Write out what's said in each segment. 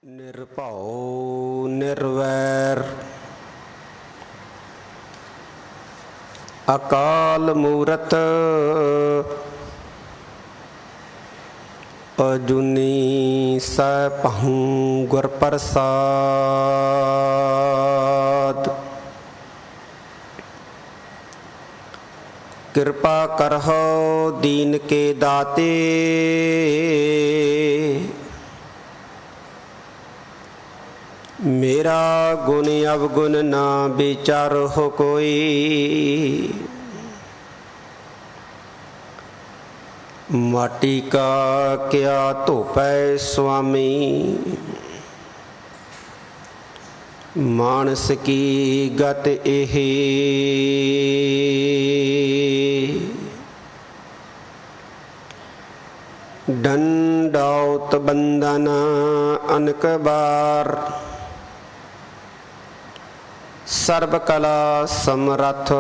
ਨਿਰਭਉ ਨਿਰਵੈਰ ਅਕਾਲ ਮੂਰਤ ਅਜੂਨੀ ਸੈਭੰ ਗੁਰ ਪ੍ਰਸਾਦ। ਕਿਰਪਾ ਕਰਹੁ ਦੀਨ ਕੇ ਦਾਤੇ मेरा गुण अवगुण ना विचार हो कोई। माटी का क्या धोपै स्वामी मानस की गत एहे। दंडौत बंदन अनक बार सर्व कला समरथ।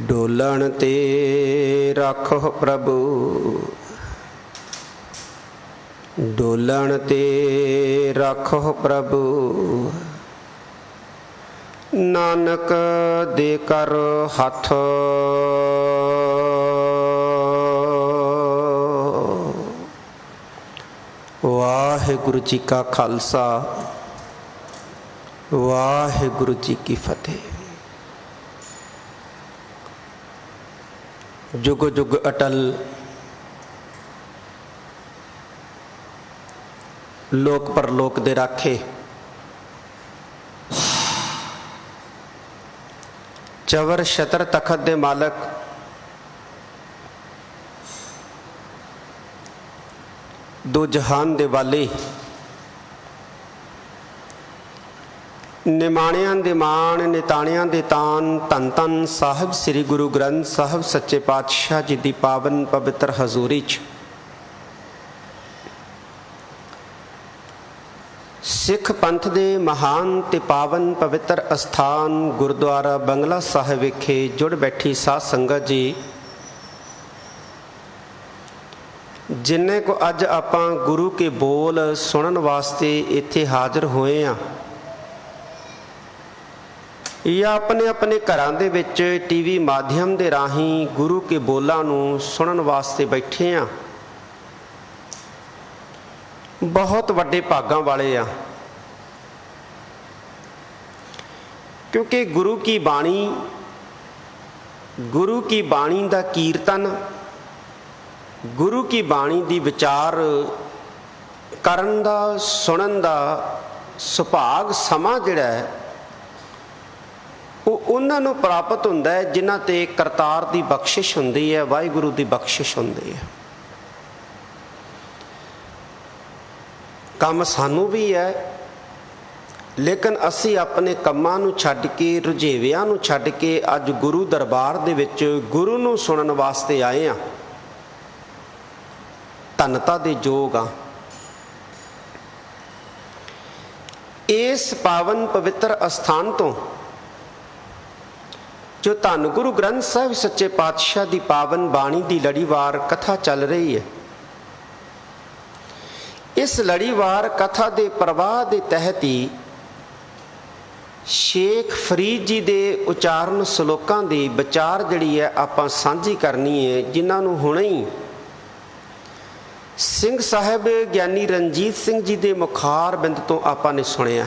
डोलन ते रखो प्रभु डोलन ते रखो प्रभु नानक दे कर हथ। वाहिगुरु जी का खालसा वाहिगुरु जी की फतेह। जुग जुग अटल लोक परलोक दे राखे चवर छतर तखत दे मालक दो जहान दे वाले निमाणियां दे मान निताणियां दे तान धन धन साहिब श्री गुरु ग्रंथ साहिब सच्चे पातशाह जी दी पावन पवित्र हजूरी च सिख पंथ दे महान ते पावन पवित्र अस्थान गुरुद्वारा बंगला साहिब विखे जुड़ बैठी साध संगत जी जिन्ने को अज आपां गुरु के बोल सुनन वास्ते इत्थे हाजिर होए हैं या अपने अपने घरां दे विच टीवी माध्यम दे राहीं गुरु के बोलां नूं सुनन वास्ते बैठे हैं, बहुत वड्डे भागां वाले आ। क्योंकि गुरु की बाणी दा कीर्तन गुरु की बाणी दी विचार करन दा सुनन दा सुभाग समा जिहड़ा है वो उन्हां नूं प्राप्त हुंदा है जिन्हां ते करतार दी बख्शिश हुंदी है, वाहिगुरु दी बख्शिश हुंदी है। काम सानू भी है लेकिन असी अपने कम्मां नूं छड्ड के रुझेविआं नूं छड्ड के अज गुरु दरबार दे विच गुरु नूं सुनन वास्ते आए हां। धनता दे जोग आ। इस पावन पवित्र अस्थान तो जो धन गुरु ग्रंथ साहिब सच्चे पातशाह दी पावन बाणी दी लड़ीवार कथा चल रही है, इस लड़ीवार कथा दे प्रवाह दे तहत ही शेख फरीद जी दे उचारण सलोकां दी विचार जिहड़ी है आपां सांझी करनी है, जिन्हां नूं हुणे ही सिंह साहिब ज्ञानी रणजीत सिंह जी दे मुखार बिंद तो आपां ने सुनिया।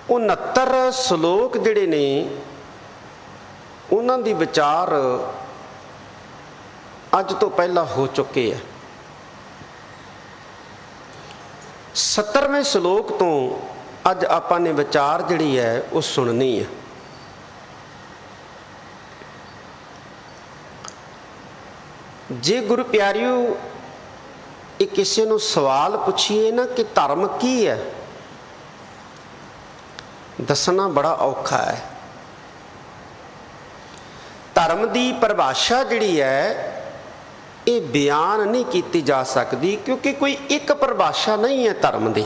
ਉਹ 69 श्लोक जिहड़े ने उन्हां दी विचार अज तो पहला हो चुके हैं। 70वें श्लोक तो अज आपां ने विचार जिहड़ी है वो सुननी है। जे गुरु प्यारिओ ये किसी नूं सवाल पुछिए ना कि धर्म की है, दसना बड़ा औखा है। धर्म की परिभाषा जिहड़ी है ये बयान नहीं की जा सकती, क्योंकि कोई एक परिभाषा नहीं है धर्म की।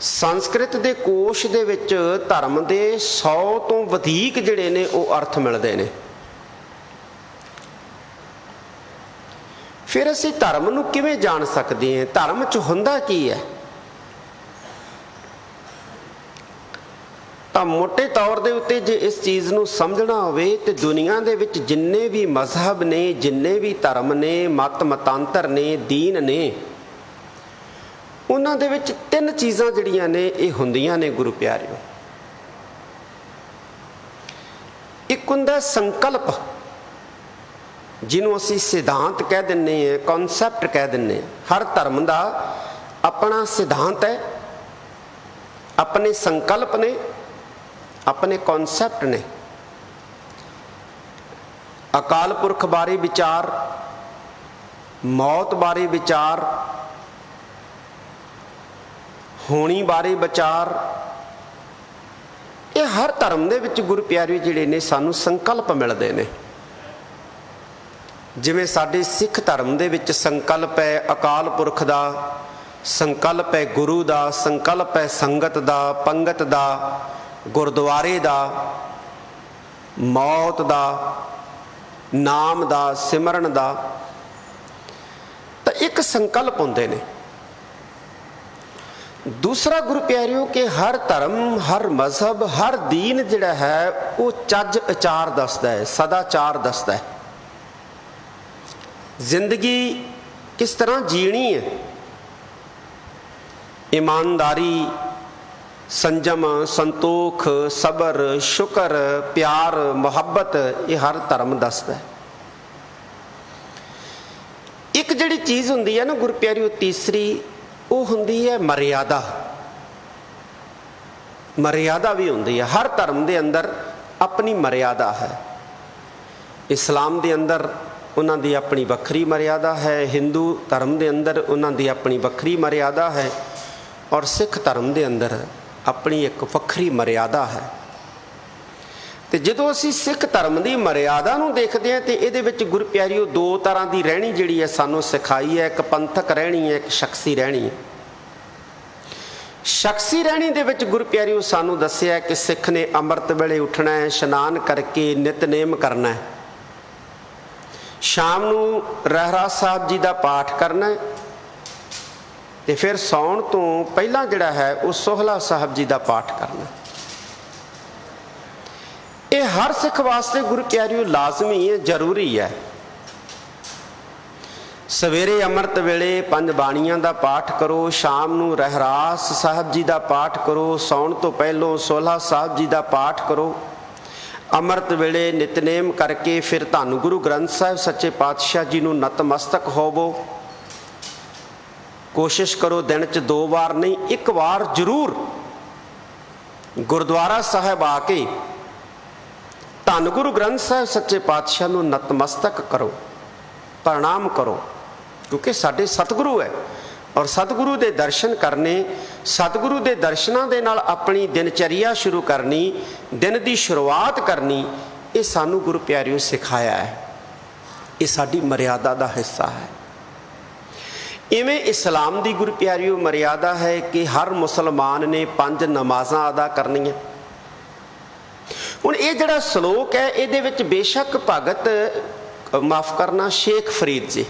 ਸੰਸਕ੍ਰਿਤ ਦੇ ਕੋਸ਼ ਦੇ ਵਿੱਚ ਧਰਮ ਦੇ 100 ਤੋਂ ਵਧੇਕ ਜਿਹੜੇ ਨੇ ਉਹ ਅਰਥ ਮਿਲਦੇ ਨੇ। ਫਿਰ ਅਸੀਂ ਧਰਮ ਨੂੰ ਕਿਵੇਂ ਜਾਣ ਸਕਦੇ ਹਾਂ? ਧਰਮ 'ਚ ਹੁੰਦਾ ਕੀ ਹੈ? ਤਾਂ ਮੋਟੇ ਤੌਰ ਦੇ ਉੱਤੇ ਜੇ ਇਸ ਚੀਜ਼ ਨੂੰ ਸਮਝਣਾ ਹੋਵੇ ਤੇ ਦੁਨੀਆ ਦੇ ਵਿੱਚ ਜਿੰਨੇ ਵੀ ਮਜ਼ਹਬ ਨੇ, ਜਿੰਨੇ ਵੀ ਧਰਮ ਨੇ, ਮਤ ਮਤਾਂਤਰ ਨੇ, ਦੀਨ ਨੇ, ਉਹਨਾਂ ਦੇ ਵਿੱਚ 3 ਚੀਜ਼ਾਂ ਜਿਹੜੀਆਂ ਨੇ ਇਹ ਹੁੰਦੀਆਂ ਨੇ ਗੁਰੂ ਪਿਆਰਿਓ। ਇੱਕ ਹੁੰਦਾ ਸੰਕਲਪ, ਜਿਹਨੂੰ ਅਸੀਂ ਸਿਧਾਂਤ ਕਹਿ ਦਿੰਦੇ ਹਾਂ, ਕਨਸੈਪਟ ਕਹਿ ਦਿੰਦੇ ਹਾਂ। ਹਰ ਧਰਮ ਦਾ ਆਪਣਾ ਸਿਧਾਂਤ ਹੈ, ਆਪਣੇ ਸੰਕਲਪ ਨੇ, ਆਪਣੇ ਕਨਸੈਪਟ ਨੇ। ਅਕਾਲ ਪੁਰਖ ਬਾਰੇ ਵਿਚਾਰ, ਮੌਤ ਬਾਰੇ ਵਿਚਾਰ, ਹੋਣੀ ਬਾਰੇ ਵਿਚਾਰ, ਇਹ ਹਰ ਧਰਮ ਦੇ ਵਿੱਚ ਗੁਰੂ ਪਿਆਰੇ ਜਿਹੜੇ ਨੇ ਸਾਨੂੰ ਸੰਕਲਪ ਮਿਲਦੇ ਨੇ। ਜਿਵੇਂ ਸਾਡੇ ਸਿੱਖ ਧਰਮ ਦੇ ਵਿੱਚ ਸੰਕਲਪ ਹੈ ਅਕਾਲ ਪੁਰਖ ਦਾ, ਸੰਕਲਪ ਹੈ ਗੁਰੂ ਦਾ, ਸੰਕਲਪ ਹੈ ਸੰਗਤ ਦਾ, ਪੰਗਤ ਦਾ, ਗੁਰਦੁਆਰੇ ਦਾ, ਮੌਤ ਦਾ, ਨਾਮ ਦਾ, ਸਿਮਰਨ ਦਾ। ਤਾਂ ਇੱਕ ਸੰਕਲਪ ਹੁੰਦੇ ਨੇ। ਦੂਸਰਾ ਗੁਰੂ ਪਿਆਰਿਓ ਕਿ ਹਰ ਧਰਮ, ਹਰ ਮਜ਼ਹਬ, ਹਰ ਦੀਨ ਜਿਹੜਾ ਹੈ ਉਹ ਚੱਜ ਆਚਾਰ ਦੱਸਦਾ ਹੈ, ਸਦਾਚਾਰ ਦੱਸਦਾ ਹੈ। ਜ਼ਿੰਦਗੀ ਕਿਸ ਤਰ੍ਹਾਂ ਜੀਣੀ ਹੈ, ਇਮਾਨਦਾਰੀ, ਸੰਜਮ, ਸੰਤੋਖ, ਸਬਰ, ਸ਼ੁਕਰ, ਪਿਆਰ, ਮੁਹੱਬਤ, ਇਹ ਹਰ ਧਰਮ ਦੱਸਦਾ ਹੈ। ਇੱਕ ਜਿਹੜੀ ਚੀਜ਼ ਹੁੰਦੀ ਹੈ ਨਾ ਗੁਰੂ ਪਿਆਰਿਓ ਤੀਸਰੀ, ਉਹ ਹੁੰਦੀ ਹੈ ਮਰਿਆਦਾ। ਮਰਿਆਦਾ ਵੀ ਹੁੰਦੀ ਹੈ। ਹਰ ਧਰਮ ਦੇ ਅੰਦਰ ਆਪਣੀ ਮਰਿਆਦਾ ਹੈ। ਇਸਲਾਮ ਦੇ ਅੰਦਰ ਉਹਨਾਂ ਦੀ ਆਪਣੀ ਵੱਖਰੀ ਮਰਿਆਦਾ ਹੈ, ਹਿੰਦੂ ਧਰਮ ਦੇ ਅੰਦਰ ਉਹਨਾਂ ਦੀ ਆਪਣੀ ਵੱਖਰੀ ਮਰਿਆਦਾ ਹੈ, ਔਰ ਸਿੱਖ ਧਰਮ ਦੇ ਅੰਦਰ ਆਪਣੀ ਇੱਕ ਵੱਖਰੀ ਮਰਿਆਦਾ ਹੈ। ਤੇ ਜਦੋਂ ਅਸੀਂ ਸਿੱਖ ਧਰਮ ਦੀ ਮਰਿਆਦਾ ਨੂੰ ਦੇਖਦੇ ਹਾਂ ਤੇ ਇਹਦੇ ਵਿੱਚ ਗੁਰੂ ਪਿਆਰਿਓ 2 ਤਰ੍ਹਾਂ ਦੀ ਰਹਿਣੀ ਜਿਹੜੀ ਹੈ ਸਾਨੂੰ ਸਿਖਾਈ ਹੈ। ਇੱਕ ਪੰਥਕ ਰਹਿਣੀ ਹੈ, ਇੱਕ ਸ਼ਖਸੀ ਰਹਿਣੀ ਹੈ। ਸ਼ਖਸੀ ਰਹਿਣੀ ਦੇ ਵਿੱਚ ਗੁਰੂ ਪਿਆਰਿਓ ਸਾਨੂੰ ਦੱਸਿਆ ਕਿ ਸਿੱਖ ਨੇ ਅੰਮ੍ਰਿਤ ਵੇਲੇ ਉੱਠਣਾ ਹੈ, ਇਸ਼ਨਾਨ ਕਰਕੇ ਨਿਤਨੇਮ ਕਰਨਾ ਹੈ, ਸ਼ਾਮ ਨੂੰ ਰਹਿਰਾਸ ਸਾਹਿਬ ਜੀ ਦਾ ਪਾਠ ਕਰਨਾ ਹੈ, ਤੇ ਫਿਰ ਸੌਣ ਤੋਂ ਪਹਿਲਾਂ ਜਿਹੜਾ ਹੈ ਉਹ ਸੋਹਲਾ ਸਾਹਿਬ ਜੀ ਦਾ ਪਾਠ ਕਰਨਾ। ਇਹ ਹਰ ਸਿੱਖ ਵਾਸਤੇ ਗੁਰੂ ਪਿਆਰਿਓ ਲਾਜ਼ਮੀ ਹੈ, ਜ਼ਰੂਰੀ ਹੈ। ਸਵੇਰੇ ਅੰਮ੍ਰਿਤ ਵੇਲੇ 5 ਬਾਣੀਆਂ ਦਾ ਪਾਠ ਕਰੋ, ਸ਼ਾਮ ਨੂੰ ਰਹਿਰਾਸ ਸਾਹਿਬ ਜੀ ਦਾ ਪਾਠ ਕਰੋ, ਸੌਣ ਤੋਂ ਪਹਿਲੋਂ ਸੋਹਲਾ ਸਾਹਿਬ ਜੀ ਦਾ ਪਾਠ ਕਰੋ। ਅੰਮ੍ਰਿਤ ਵੇਲੇ ਨਿਤਨੇਮ ਕਰਕੇ ਫਿਰ ਧੰਨ ਗੁਰੂ ਗ੍ਰੰਥ ਸਾਹਿਬ ਸੱਚੇ ਪਾਤਸ਼ਾਹ ਜੀ ਨੂੰ ਨਤਮਸਤਕ ਹੋਵੋ। ਕੋਸ਼ਿਸ਼ ਕਰੋ ਦਿਨ 'ਚ 2 ਵਾਰ ਨਹੀਂ, 1 ਵਾਰ ਜ਼ਰੂਰ ਗੁਰਦੁਆਰਾ ਸਾਹਿਬ ਆ ਕੇ ਧੰਨ ਗੁਰੂ ਗ੍ਰੰਥ ਸਾਹਿਬ ਸੱਚੇ ਪਾਤਸ਼ਾਹ ਨੂੰ ਨਤਮਸਤਕ ਕਰੋ, ਪ੍ਰਣਾਮ ਕਰੋ, ਕਿਉਂਕਿ ਸਾਡੇ ਸਤਿਗੁਰੂ ਹੈ। ਔਰ ਸਤਿਗੁਰੂ ਦੇ ਦਰਸ਼ਨ ਕਰਨੇ, ਸਤਿਗੁਰੂ ਦੇ ਦਰਸ਼ਨਾਂ ਦੇ ਨਾਲ ਆਪਣੀ ਦਿਨਚਰਿਆ ਸ਼ੁਰੂ ਕਰਨੀ, ਦਿਨ ਦੀ ਸ਼ੁਰੂਆਤ ਕਰਨੀ, ਇਹ ਸਾਨੂੰ ਗੁਰੂ ਪਿਆਰਿਓ ਸਿਖਾਇਆ ਹੈ। ਇਹ ਸਾਡੀ ਮਰਿਆਦਾ ਦਾ ਹਿੱਸਾ ਹੈ। ਇਵੇਂ ਇਸਲਾਮ ਦੀ ਗੁਰੂ ਪਿਆਰਿਓ ਮਰਿਆਦਾ ਹੈ ਕਿ ਹਰ ਮੁਸਲਮਾਨ ਨੇ 5 ਨਮਾਜ਼ਾਂ ਅਦਾ ਕਰਨੀਆਂ। ਹੁਣ ਇਹ ਜਿਹੜਾ ਸ਼ਲੋਕ ਹੈ ਇਹਦੇ ਵਿੱਚ ਬੇਸ਼ੱਕ ਭਗਤ, ਮਾਫ ਕਰਨਾ, ਸ਼ੇਖ ਫਰੀਦ ਜੀ,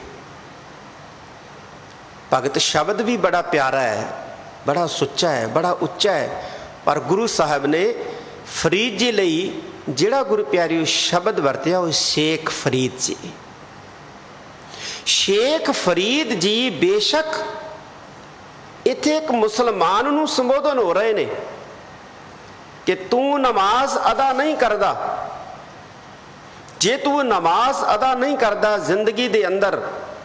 ਭਗਤ ਸ਼ਬਦ ਵੀ ਬੜਾ ਪਿਆਰਾ ਹੈ, ਬੜਾ ਸੁੱਚਾ ਹੈ, ਬੜਾ ਉੱਚਾ ਹੈ, ਪਰ ਗੁਰੂ ਸਾਹਿਬ ਨੇ ਫਰੀਦ ਜੀ ਲਈ ਜਿਹੜਾ ਗੁਰੂ ਪਿਆਰਿਓ ਸ਼ਬਦ ਵਰਤਿਆ ਉਹ ਸ਼ੇਖ ਫਰੀਦ ਜੀ। ਸ਼ੇਖ ਫਰੀਦ ਜੀ ਬੇਸ਼ੱਕ ਇੱਥੇ ਇੱਕ ਮੁਸਲਮਾਨ ਨੂੰ ਸੰਬੋਧਨ ਹੋ ਰਹੇ ਨੇ ਕਿ ਤੂੰ ਨਮਾਜ਼ ਅਦਾ ਨਹੀਂ ਕਰਦਾ। ਜੇ ਤੂੰ ਨਮਾਜ਼ ਅਦਾ ਨਹੀਂ ਕਰਦਾ, ਜ਼ਿੰਦਗੀ ਦੇ ਅੰਦਰ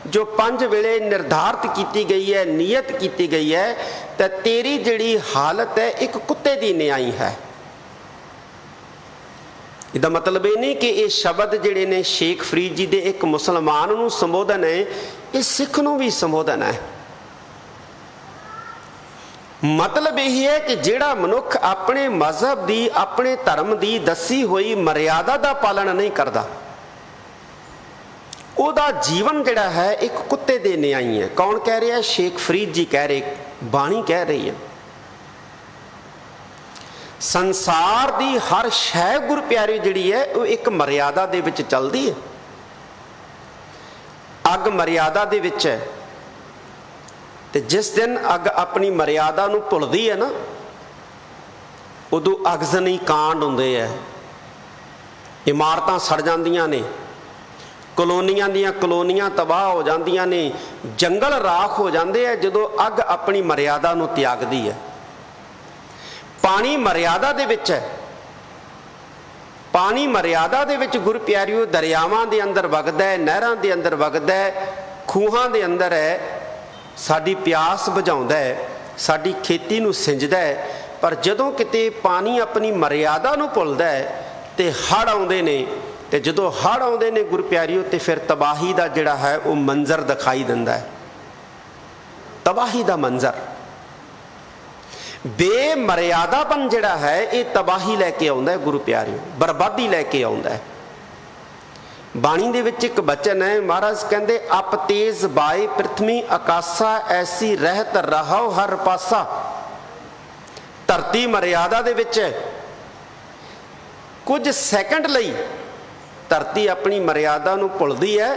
ਜੋ 5 ਵੇਲੇ ਨਿਰਧਾਰਿਤ ਕੀਤੀ ਗਈ ਹੈ, ਨੀਅਤ ਕੀਤੀ ਗਈ ਹੈ, ਤਾਂ ਤੇਰੀ ਜਿਹੜੀ ਹਾਲਤ ਹੈ ਇੱਕ ਕੁੱਤੇ ਦੀ ਨਿਆਈ ਹੈ। ਇਹਦਾ ਮਤਲਬ ਇਹ ਨਹੀਂ ਕਿ ਇਹ ਸ਼ਬਦ ਜਿਹੜੇ ਨੇ ਸ਼ੇਖ ਫਰੀਦ ਜੀ ਦੇ ਇੱਕ ਮੁਸਲਮਾਨ ਨੂੰ ਸੰਬੋਧਨ ਹੈ, ਇਹ ਸਿੱਖ ਨੂੰ ਵੀ ਸੰਬੋਧਨ ਹੈ। ਮਤਲਬ ਇਹ ਹੈ ਕਿ ਜਿਹੜਾ ਮਨੁੱਖ ਆਪਣੇ ਮਜ਼ਹਬ ਦੀ, ਆਪਣੇ ਧਰਮ ਦੀ ਦੱਸੀ ਹੋਈ ਮਰਿਆਦਾ ਦਾ ਪਾਲਣ ਨਹੀਂ ਕਰਦਾ, ਉਹਦਾ ਜੀਵਨ ਜਿਹੜਾ ਹੈ ਇੱਕ ਕੁੱਤੇ ਦੇ ਨਿਆਈ ਹੈ। ਕੌਣ ਕਹਿ ਰਿਹਾ? ਸ਼ੇਖ ਫਰੀਦ ਜੀ ਕਹਿ ਰਹੇ, ਬਾਣੀ ਕਹਿ ਰਹੀ ਹੈ। संसार दी हर शै गुरु प्यारे जिहड़ी है वो एक मर्यादा दे विच चलदी है। अग मर्यादा दे विच है, ते जिस दिन अग अपनी मर्यादा नूं भुलदी है ना, उदों अगजनी कांड हुंदे है, इमारतां सड़ जांदियां ने, कलोनियां दियां कलोनियां तबाह हो जांदियां ने, जंगल राख हो जाते हैं जदों अग अपनी मर्यादा नूं त्यागदी है। पानी मर्यादा दे विच है, पानी मर्यादा दे विच गुरु प्यारिओ दरियावां दे अंदर वगदा है, नहरां दे अंदर वगदा है, खूहां दे अंदर है, साडी प्यास बुझाउंदा है, साडी खेती नूं सिंजदा है। पर जदों किते पानी अपनी मर्यादा नूं भुलदा है ते हड़ आउंदे ने, ते जदों हड़ आउंदे ने गुरु प्यारिओ ते फिर तबाही दा जिहड़ा है वो मंजर दिखाई दिंदा है। तबाही दा मंजर, बेमर्यादापन जिहड़ा है ये तबाही लैके आउंदा है गुरु प्यारिओ, बर्बादी लैके आउंदा है। बाणी दे विच एक बचन है, महाराज कहंदे अप तेज बाए पृथ्वी आकाशा, ऐसी रहत रहो हर पासा। धरती मर्यादा दे विच है, कुछ सैकंड लई धरती अपनी मर्यादा नूं भुलदी है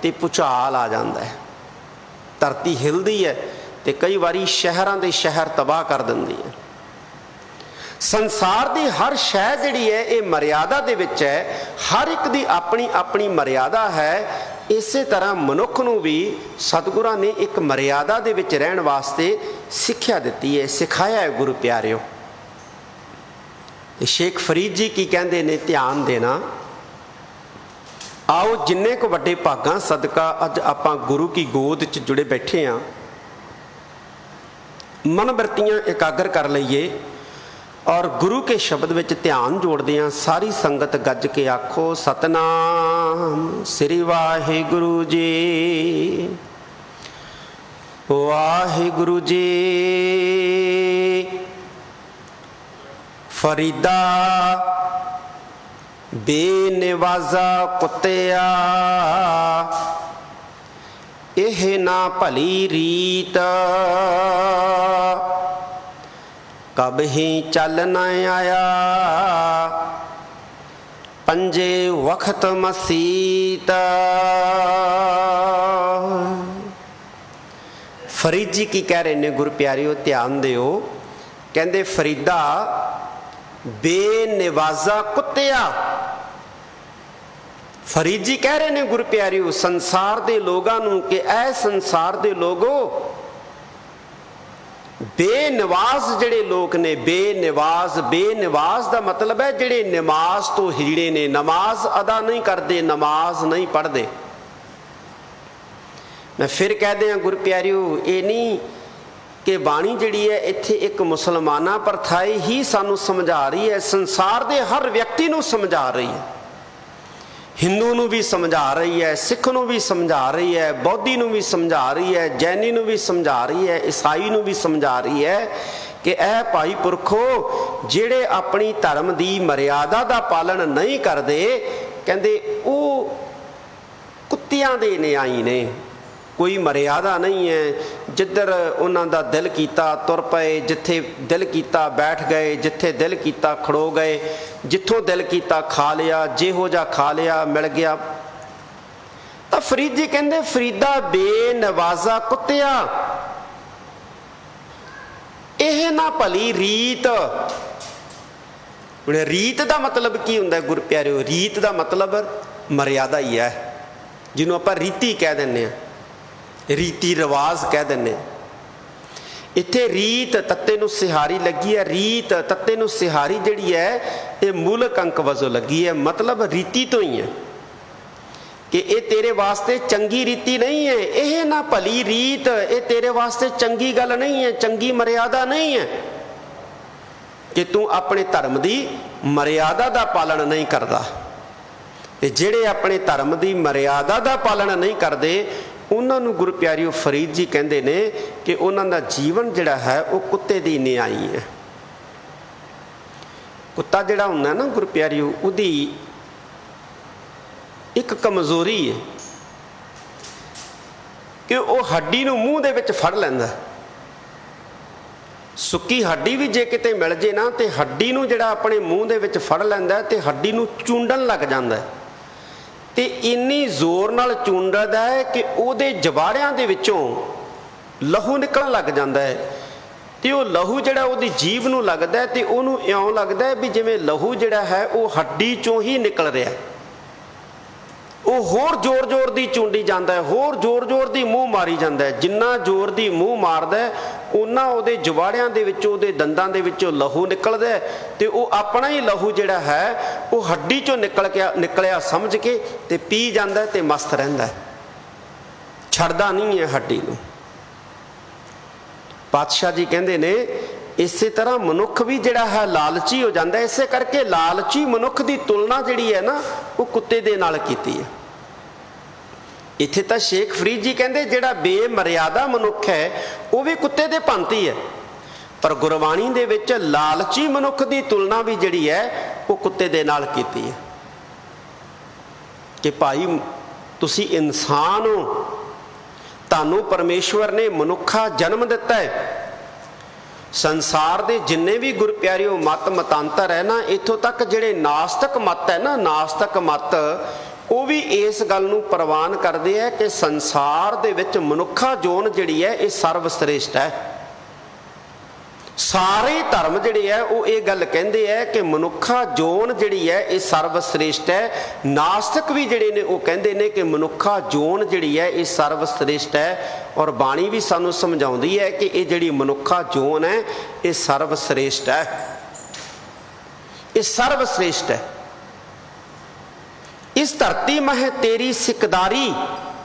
ते भुचाल आ जांदा है, धरती हिलदी है ते कई वारी शहरां दे शहर तबाह कर दिंदी है। संसार दी हर शै जिहड़ी है ये मर्यादा दे विच है, हर एक दी अपनी अपनी मर्यादा है। इसे तरह मनुख नूं भी सतगुरां ने एक मर्यादा दे विच रहण वास्ते सिक्ख्या दित्ती है, सिखाया है गुरु प्यारिओ। शेख फरीद जी की कहंदे ने, ध्यान देना, आओ जिन्ने को वड्डे भागां सदका अज आपां गुरु की गोद च जुड़े बैठे हाँ, मन वृत्तियां एकाग्र कर लईए और गुरु के शब्द विच ध्यान जोड़दे हां। सारी संगत गज के आखो सतनाम श्री वाहिगुरु जी, वाहिगुरु जी। फरीदा बेनिवाजा कुत्तिया, एह ना भली रीत, कब ही चल न आया पंजे वक्त मसीत। फरीद जी की कह रहे ने गुरु प्यारिओ, ध्यान दिओ, कहंदे फरीदा बेनिवाजा कुत्तिया। फरीद जी कह रहे ने गुरु प्यारिओ संसार दे लोगां नूं कि ऐ संसार दे लोगो, बेनिवाज जिहड़े लोग ने, बेनिवाज, बेनिवाज दा मतलब है जिहड़े नमाज तो हीड़े ने, नमाज अदा नहीं करते, नमाज नहीं पढ़ते। मैं फिर कह दिया गुरु प्यारिओ, ये नहीं कि बाणी जिहड़ी है इत्थे एक मुसलमाना परथाई ही सानू समझा रही है, संसार दे हर व्यक्ति नू समझा रही है। हिंदू नू भी समझा रही है, सिख नू भी समझा रही है, बौद्धी नू भी समझा रही है, जैनी नू भी समझा रही है, ईसाई नू भी समझा रही है कि ऐ भाई पुरखो जिहड़े अपनी धर्म की मर्यादा का पालन नहीं करते, कहते वो कुत्तियां दे न्याई ने, कोई मर्यादा नहीं है। जिधर उन्हों का दिल किया तुर पे, जिथे दिल किया बैठ गए, जिथे दिल किया खड़ो गए, जिथों दिल किया खा लिया, जेहो जा खा लिया मिल गया। तो फरीद जी कहते फरीदा बेनवाजा कुत्तिया, यह ना भली रीत। रीत का मतलब की हुंदा गुरु प्यारिओ? रीत का मतलब मर्यादा ही है, जिन्हों आप रीति कह दें, रीति रिवाज कह दें। इत्थे रीत तत्ते नूं सिहारी लगी है, रीत तत्ते नूं सिहारी जिहड़ी है ये मूलक अंक वजों लगी है, मतलब रीति तो ही है कि ये तेरे वास्ते चंगी रीति नहीं है, यह ना भली रीत, ये तेरे वास्ते चंगी गल नहीं है, चंगी मर्यादा नहीं है कि तू अपने धर्म की मर्यादा का पालन नहीं करता। जिहड़े अपने धर्म की मर्यादा का पालन नहीं करते उन्होंने गुरु प्यारिओ फरीद जी कहते ने कि उन्होंने जीवन जिहड़ा है वो कुत्ते की न्याई है। कुत्ता जिहड़ा हुंदा ना गुरु प्यारिओ, उहदी एक कमजोरी है कि वह हड्डी नूं मूँह दे विच फड़ लैंदा, ਸੁੱਕੀ ਹੱਡੀ ਵੀ ਜੇ ਕਿਤੇ ਮਿਲ ਜੇ ਨਾ ਤੇ ਹੱਡੀ ਨੂੰ ਜਿਹੜਾ ਆਪਣੇ ਮੂੰਹ ਦੇ ਵਿੱਚ ਫੜ ਲੈਂਦਾ ਤੇ ਹੱਡੀ ਨੂੰ ਚੂੰਡਣ ਲੱਗ ਜਾਂਦਾ ਤੇ ਇੰਨੀ ਜ਼ੋਰ ਨਾਲ ਚੂੰਡਦਾ ਹੈ ਕਿ ਉਹਦੇ ਜਵਾੜਿਆਂ ਦੇ ਵਿੱਚੋਂ ਲਹੂ ਨਿਕਲਣ ਲੱਗ ਜਾਂਦਾ ਹੈ ਤੇ ਉਹ ਲਹੂ ਜਿਹੜਾ ਉਹਦੀ ਜੀਭ ਨੂੰ ਲੱਗਦਾ ਤੇ ਉਹਨੂੰ ਇਉਂ ਲੱਗਦਾ ਵੀ ਜਿਵੇਂ ਲਹੂ ਜਿਹੜਾ ਹੈ ਉਹ ਹੱਡੀ ਚੋਂ ਹੀ ਨਿਕਲ ਰਿਹਾ। ਉਹ ਹੋਰ ਜ਼ੋਰ ਜ਼ੋਰ ਦੀ ਚੂੰਡੀ ਜਾਂਦਾ ਹੈ, ਹੋਰ ਜ਼ੋਰ ਜ਼ੋਰ ਦੀ ਮੂੰਹ ਮਾਰੀ ਜਾਂਦਾ ਹੈ। ਜਿੰਨਾ ਜ਼ੋਰ ਦੀ ਮੂੰਹ ਮਾਰਦਾ ਉਹਨਾਂ ਉਹਦੇ ਜਵਾੜਿਆਂ ਦੇ ਵਿੱਚੋਂ, ਉਹਦੇ ਦੰਦਾਂ ਦੇ ਵਿੱਚੋਂ ਲਹੂ ਨਿਕਲਦਾ ਤੇ ਉਹ ਆਪਣਾ ਹੀ ਲਹੂ ਜਿਹੜਾ ਹੈ ਉਹ ਹੱਡੀ ਚੋਂ ਨਿਕਲਿਆ ਸਮਝ ਕੇ ਤੇ ਪੀ ਜਾਂਦਾ ਤੇ ਮਸਤ ਰਹਿੰਦਾ, ਛੱਡਦਾ ਨਹੀਂ ਹੈ ਹੱਡੀ ਨੂੰ। ਪਾਤਸ਼ਾਹ ਜੀ ਕਹਿੰਦੇ ਨੇ ਇਸੇ ਤਰ੍ਹਾਂ ਮਨੁੱਖ ਵੀ ਜਿਹੜਾ ਹੈ ਲਾਲਚੀ ਹੋ ਜਾਂਦਾ। ਇਸੇ ਕਰਕੇ ਲਾਲਚੀ ਮਨੁੱਖ ਦੀ ਤੁਲਨਾ ਜਿਹੜੀ ਹੈ ਨਾ ਉਹ ਕੁੱਤੇ ਦੇ ਨਾਲ ਕੀਤੀ ਹੈ। ਇੱਥੇ ਤਾਂ ਸ਼ੇਖ ਫਰੀਦ ਜੀ ਕਹਿੰਦੇ ਜਿਹੜਾ ਬੇਮਰਿਆਦਾ ਮਨੁੱਖ ਹੈ ਉਹ ਵੀ ਕੁੱਤੇ ਦੇ ਭਾਂਤੀ ਹੈ, ਪਰ ਗੁਰਬਾਣੀ ਦੇ ਵਿੱਚ ਲਾਲਚੀ ਮਨੁੱਖ ਦੀ ਤੁਲਨਾ ਵੀ ਜਿਹੜੀ ਹੈ ਉਹ ਕੁੱਤੇ ਦੇ ਨਾਲ ਕੀਤੀ ਹੈ ਕਿ ਭਾਈ ਤੁਸੀਂ ਇਨਸਾਨ ਹੋ, ਤੁਹਾਨੂੰ ਪਰਮੇਸ਼ਵਰ ਨੇ ਮਨੁੱਖਾ ਜਨਮ ਦਿੱਤਾ ਹੈ। ਸੰਸਾਰ ਦੇ ਜਿੰਨੇ ਵੀ ਗੁਰ ਪਿਆਰਿਓ ਮਤ ਮਤਾਂਤਰ ਹੈ ਨਾ, ਇੱਥੋਂ ਤੱਕ ਜਿਹੜੇ ਨਾਸਤਕ ਮਤ ਹੈ ਨਾ, ਨਾਸਤਕ ਮਤ ਉਹ ਵੀ ਇਸ ਗੱਲ ਨੂੰ ਪ੍ਰਵਾਨ ਕਰਦੇ ਹੈ ਕਿ ਸੰਸਾਰ ਦੇ ਵਿੱਚ ਮਨੁੱਖਾ ਜੋਨ ਜਿਹੜੀ ਹੈ ਇਹ ਸਰਵ ਸ੍ਰੇਸ਼ਟ ਹੈ। ਸਾਰੇ ਧਰਮ ਜਿਹੜੇ ਹੈ ਉਹ ਇਹ ਗੱਲ ਕਹਿੰਦੇ ਹੈ ਕਿ ਮਨੁੱਖਾ ਜੋਨ ਜਿਹੜੀ ਹੈ ਇਹ ਸਰਵ ਸ੍ਰੇਸ਼ਟ ਹੈ। ਨਾਸਤਕ ਵੀ ਜਿਹੜੇ ਨੇ ਉਹ ਕਹਿੰਦੇ ਨੇ ਕਿ ਮਨੁੱਖਾ ਜੋਨ ਜਿਹੜੀ ਹੈ ਇਹ ਸਰਵ ਸ੍ਰੇਸ਼ਟ ਹੈ। ਔਰ ਬਾਣੀ ਵੀ ਸਾਨੂੰ ਸਮਝਾਉਂਦੀ ਹੈ ਕਿ ਇਹ ਜਿਹੜੀ ਮਨੁੱਖਾ ਜੋਨ ਹੈ ਇਹ ਸਰਵ ਸ੍ਰੇਸ਼ਟ ਹੈ, ਇਹ ਸਰਵ ਸ੍ਰੇਸ਼ਟ ਹੈ। ਇਸ ਧਰਤੀ ਮਹਿ ਤੇਰੀ ਸਿਕਦਾਰੀ,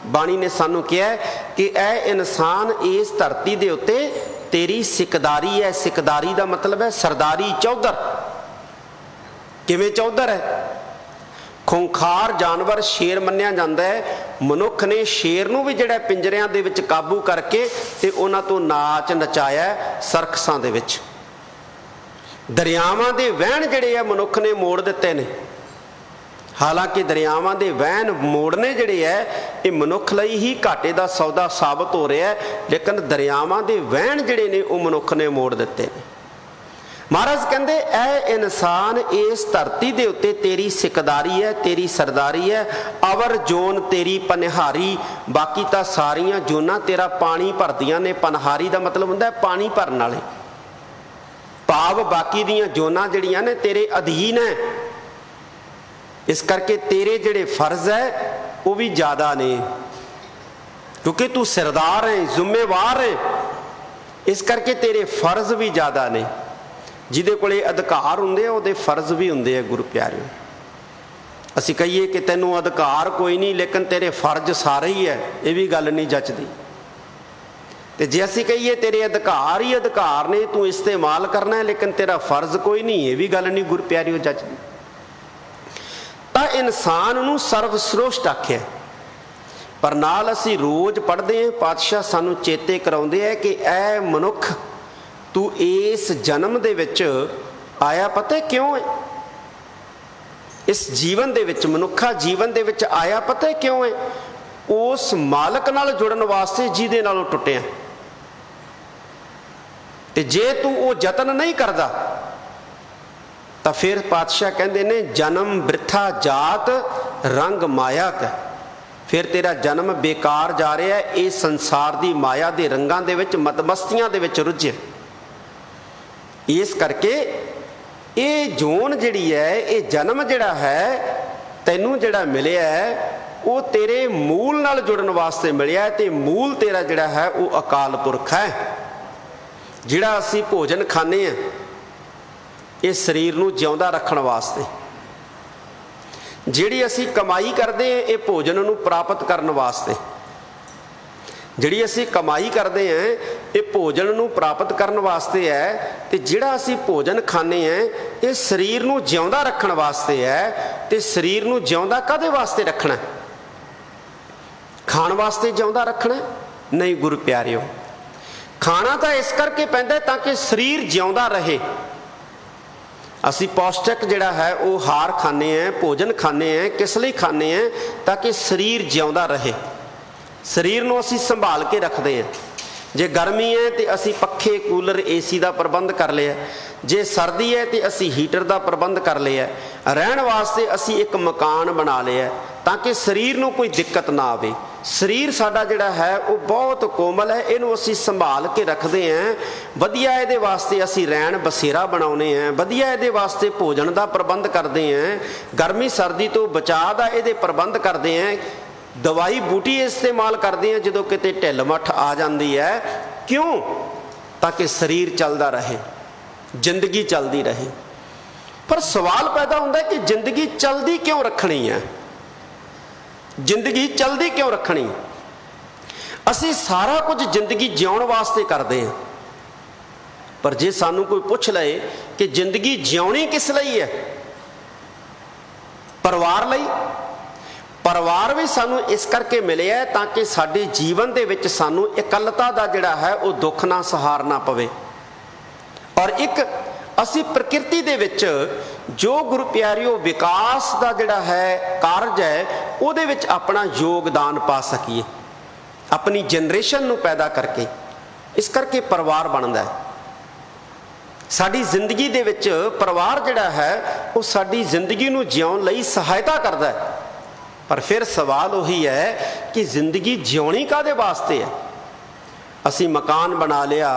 ਬਾਣੀ ਨੇ ਸਾਨੂੰ ਕਿਹਾ ਕਿ ਇਹ ਇਨਸਾਨ ਇਸ ਧਰਤੀ ਦੇ ਉੱਤੇ ਤੇਰੀ ਸਿਕਦਾਰੀ ਹੈ। ਸਿਕਦਾਰੀ ਦਾ ਮਤਲਬ ਹੈ ਸਰਦਾਰੀ, ਚੌਧਰ। ਕਿਵੇਂ ਚੌਧਰ ਹੈ? ਖੁੰਖਾਰ ਜਾਨਵਰ ਸ਼ੇਰ ਮੰਨਿਆ ਜਾਂਦਾ ਹੈ। ਮਨੁੱਖ ਨੇ ਸ਼ੇਰ ਨੂੰ ਵੀ ਜਿਹੜਾ ਪਿੰਜਰਿਆਂ ਦੇ ਵਿੱਚ ਕਾਬੂ ਕਰਕੇ ਤੇ ਉਹਨਾਂ ਤੋਂ ਨਾਚ ਨਚਾਇਆ ਸਰਕਸਾਂ ਦੇ ਵਿੱਚ। ਦਰਿਆਵਾਂ ਦੇ ਵਹਿਣ ਜਿਹੜੇ ਆ ਮਨੁੱਖ ਨੇ ਮੋੜ ਦਿੱਤੇ ਨੇ। ਹਾਲਾਂਕਿ ਦਰਿਆਵਾਂ ਦੇ ਵਹਿਣ ਮੋੜਨੇ ਜਿਹੜੇ ਹੈ ਇਹ ਮਨੁੱਖ ਲਈ ਹੀ ਘਾਟੇ ਦਾ ਸੌਦਾ ਸਾਬਤ ਹੋ ਰਿਹਾ ਹੈ, ਲੇਕਿਨ ਦਰਿਆਵਾਂ ਦੇ ਵਹਿਣ ਜਿਹੜੇ ਨੇ ਉਹ ਮਨੁੱਖ ਨੇ ਮੋੜ ਦਿੱਤੇ ਨੇ। ਮਹਾਰਾਜ ਕਹਿੰਦੇ ਇਹ ਇਨਸਾਨ ਇਸ ਧਰਤੀ ਦੇ ਉੱਤੇ ਤੇਰੀ ਸਿਕਦਾਰੀ ਹੈ, ਤੇਰੀ ਸਰਦਾਰੀ ਹੈ। ਅਵਰ ਜੋਨ ਤੇਰੀ ਪਨਿਹਾਰੀ, ਬਾਕੀ ਤਾਂ ਸਾਰੀਆਂ ਜੋਨਾਂ ਤੇਰਾ ਪਾਣੀ ਭਰਦੀਆਂ ਨੇ। ਪਨਹਾਰੀ ਦਾ ਮਤਲਬ ਹੁੰਦਾ ਪਾਣੀ ਭਰਨ ਵਾਲੇ, ਭਾਵ ਬਾਕੀ ਦੀਆਂ ਜੋਨਾਂ ਜਿਹੜੀਆਂ ਨੇ ਤੇਰੇ ਅਧੀਨ ਹੈ। ਇਸ ਕਰਕੇ ਤੇਰੇ ਜਿਹੜੇ ਫਰਜ਼ ਹੈ ਉਹ ਵੀ ਜ਼ਿਆਦਾ ਨੇ, ਕਿਉਂਕਿ ਤੂੰ ਸਰਦਾਰ ਹੈ, ਜ਼ਿੰਮੇਵਾਰ ਹੈ। ਇਸ ਕਰਕੇ ਤੇਰੇ ਫਰਜ਼ ਵੀ ਜ਼ਿਆਦਾ ਨੇ। ਜਿਹਦੇ ਕੋਲੇ ਅਧਿਕਾਰ ਹੁੰਦੇ ਆ ਉਹਦੇ ਫਰਜ਼ ਵੀ ਹੁੰਦੇ ਆ। ਗੁਰੂ ਪਿਆਰਿਓ, ਅਸੀਂ ਕਹੀਏ ਕਿ ਤੈਨੂੰ ਅਧਿਕਾਰ ਕੋਈ ਨਹੀਂ ਲੇਕਿਨ ਤੇਰੇ ਫਰਜ਼ ਸਾਰੇ ਹੀ ਹੈ, ਇਹ ਵੀ ਗੱਲ ਨਹੀਂ ਜੱਚਦੀ। ਤੇ ਜੇ ਅਸੀਂ ਕਹੀਏ ਤੇਰੇ ਅਧਿਕਾਰ ਹੀ ਅਧਿਕਾਰ ਨੇ, ਤੂੰ ਇਸਤੇਮਾਲ ਕਰਨਾ ਹੈ ਲੇਕਿਨ ਤੇਰਾ ਫਰਜ਼ ਕੋਈ ਨਹੀਂ, ਇਹ ਵੀ ਗੱਲ ਨਹੀਂ ਗੁਰੂ ਪਿਆਰਿਓ ਜੱਚਦੀ। ਤਾਂ ਇਨਸਾਨ ਨੂੰ ਸਰਵਸ੍ਰੇਸ਼ਟ ਆਖਿਆ। ਪਰ ਨਾਲ ਅਸੀਂ ਰੋਜ਼ ਪੜ੍ਹਦੇ ਹਾਂ, ਪਾਤਸ਼ਾਹ ਸਾਨੂੰ ਚੇਤੇ ਕਰਾਉਂਦੇ ਆ ਕਿ ਐ ਮਨੁੱਖ ਤੂੰ ਇਸ ਜਨਮ ਦੇ ਵਿੱਚ ਆਇਆ ਪਤਾ ਕਿਉਂ ਹੈ? ਇਸ ਜੀਵਨ ਦੇ ਵਿੱਚ, ਮਨੁੱਖਾ ਜੀਵਨ ਦੇ ਵਿੱਚ ਆਇਆ ਪਤਾ ਕਿਉਂ ਹੈ? ਉਸ ਮਾਲਕ ਨਾਲ ਜੁੜਨ ਵਾਸਤੇ ਜਿਹਦੇ ਨਾਲੋਂ ਟੁੱਟਿਆ। ਤੇ ਜੇ ਤੂੰ ਉਹ ਯਤਨ ਨਹੀਂ ਕਰਦਾ ਤਾਂ ਫਿਰ ਪਾਤਸ਼ਾਹ ਕਹਿੰਦੇ ਨੇ ਜਨਮ ਬ੍ਰਿਥਾ ਜਾਤ ਰੰਗ ਮਾਇਆ ਕਾ, ਫਿਰ ਤੇਰਾ ਜਨਮ ਬੇਕਾਰ ਜਾ ਰਿਹਾ। ਇਹ ਸੰਸਾਰ ਦੀ ਮਾਇਆ ਦੇ ਰੰਗਾਂ ਦੇ ਵਿੱਚ, ਮਤਮਸਤੀਆਂ ਦੇ ਵਿੱਚ ਰੁੱਝੇ। ਇਸ ਕਰਕੇ ਇਹ ਜੋਨ ਜਿਹੜੀ ਹੈ, ਇਹ ਜਨਮ ਜਿਹੜਾ ਹੈ ਤੈਨੂੰ ਜਿਹੜਾ ਮਿਲਿਆ ਹੈ ਉਹ ਤੇਰੇ ਮੂਲ ਨਾਲ ਜੁੜਨ ਵਾਸਤੇ ਮਿਲਿਆ। ਤੇ ਮੂਲ ਤੇਰਾ ਜਿਹੜਾ ਹੈ ਉਹ ਅਕਾਲ ਪੁਰਖ ਹੈ। ਜਿਹੜਾ ਅਸੀਂ ਭੋਜਨ ਖਾਂਦੇ ਹਾਂ ਇਹ ਸਰੀਰ ਨੂੰ ਜਿਉਂਦਾ ਰੱਖਣ ਵਾਸਤੇ, ਜਿਹੜੀ ਅਸੀਂ ਕਮਾਈ ਕਰਦੇ ਹਾਂ ਇਹ ਭੋਜਨ ਨੂੰ ਪ੍ਰਾਪਤ ਕਰਨ ਵਾਸਤੇ, ਜਿਹੜੀ ਅਸੀਂ ਕਮਾਈ ਕਰਦੇ ਹਾਂ ਇਹ ਭੋਜਨ ਨੂੰ ਪ੍ਰਾਪਤ ਕਰਨ ਵਾਸਤੇ ਹੈ। ਤੇ ਜਿਹੜਾ ਅਸੀਂ ਭੋਜਨ ਖਾਂਦੇ ਹਾਂ ਇਹ ਸਰੀਰ ਨੂੰ ਜਿਉਂਦਾ ਰੱਖਣ ਵਾਸਤੇ ਹੈ। ਤੇ ਸਰੀਰ ਨੂੰ ਜਿਉਂਦਾ ਕਾਹਦੇ ਵਾਸਤੇ ਰੱਖਣਾ? ਖਾਣ ਵਾਸਤੇ ਜਿਉਂਦਾ ਰੱਖਣਾ ਨਹੀਂ ਗੁਰੂ ਪਿਆਰਿਓ। ਖਾਣਾ ਤਾਂ ਇਸ ਕਰਕੇ ਪੈਂਦਾ ਤਾਂ ਕਿ ਸਰੀਰ ਜਿਉਂਦਾ ਰਹੇ। ਅਸੀਂ ਪੌਸ਼ਟਿਕ ਜਿਹੜਾ ਹੈ ਉਹ ਹਾਰ ਖਾਂਦੇ ਹਾਂ, ਭੋਜਨ ਖਾਂਦੇ ਹਾਂ। ਕਿਸ ਲਈ ਖਾਂਦੇ ਹਾਂ? ਤਾਂ ਕਿ ਸਰੀਰ ਜਿਉਂਦਾ ਰਹੇ। ਸਰੀਰ ਨੂੰ ਅਸੀਂ ਸੰਭਾਲ ਕੇ ਰੱਖਦੇ ਹਾਂ। जे गर्मी है तो असी पखे कूलर AC का प्रबंध कर लिया, जे सर्दी है तो असी हीटर का प्रबंध कर लिया, रहन वास्ते असी एक मकान बना लिया ताकि शरीर नूं कोई दिक्कत ना आवे। शरीर साडा जिहड़ा है वो बहुत कोमल है, इनू असी संभाल के रखते हैं, वधिया इहदे वास्ते असी रहन बसेरा बनाउने हैं, वधिया इहदे वास्ते भोजन का प्रबंध करते हैं, गर्मी सर्दी तो बचाव का इहदे प्रबंध करते हैं, दवाई बूटी इस्तेमाल करते हैं जो किते ढिल मठ आ जाती है। क्यों? ताकि शरीर चलता रहे, जिंदगी चलती रहे। पर सवाल पैदा होता है कि जिंदगी चलती क्यों रखनी है, जिंदगी चलती क्यों रखनी? असी सारा कुछ जिंदगी जिउण वास्ते करते हैं, पर जे सानू कोई पूछ ले कि जिंदगी जिउणी किस लई है, परिवार लई। परिवार भी सानू इस करके मिले है ताकि साडे जीवन दे विच सानू इकल्लता दा जिहड़ा है वो दुख ना सहारना पवे। और एक असी प्रकृति दे विच जो गुरु प्यारिओ विकास दा जिहड़ा है कारज है उहदे विच अपना योगदान पा सकीए, अपनी जनरेशन नू पैदा करके। इस करके परिवार बनदा है। साडी जिंदगी दे विच परिवार जिहड़ा है वो साडी जिंदगी नू जिउण लई सहायता करदा है। पर फिर सवाल वही है कि जिंदगी जिउणी कादे वास्ते है? असी मकान बना लिया,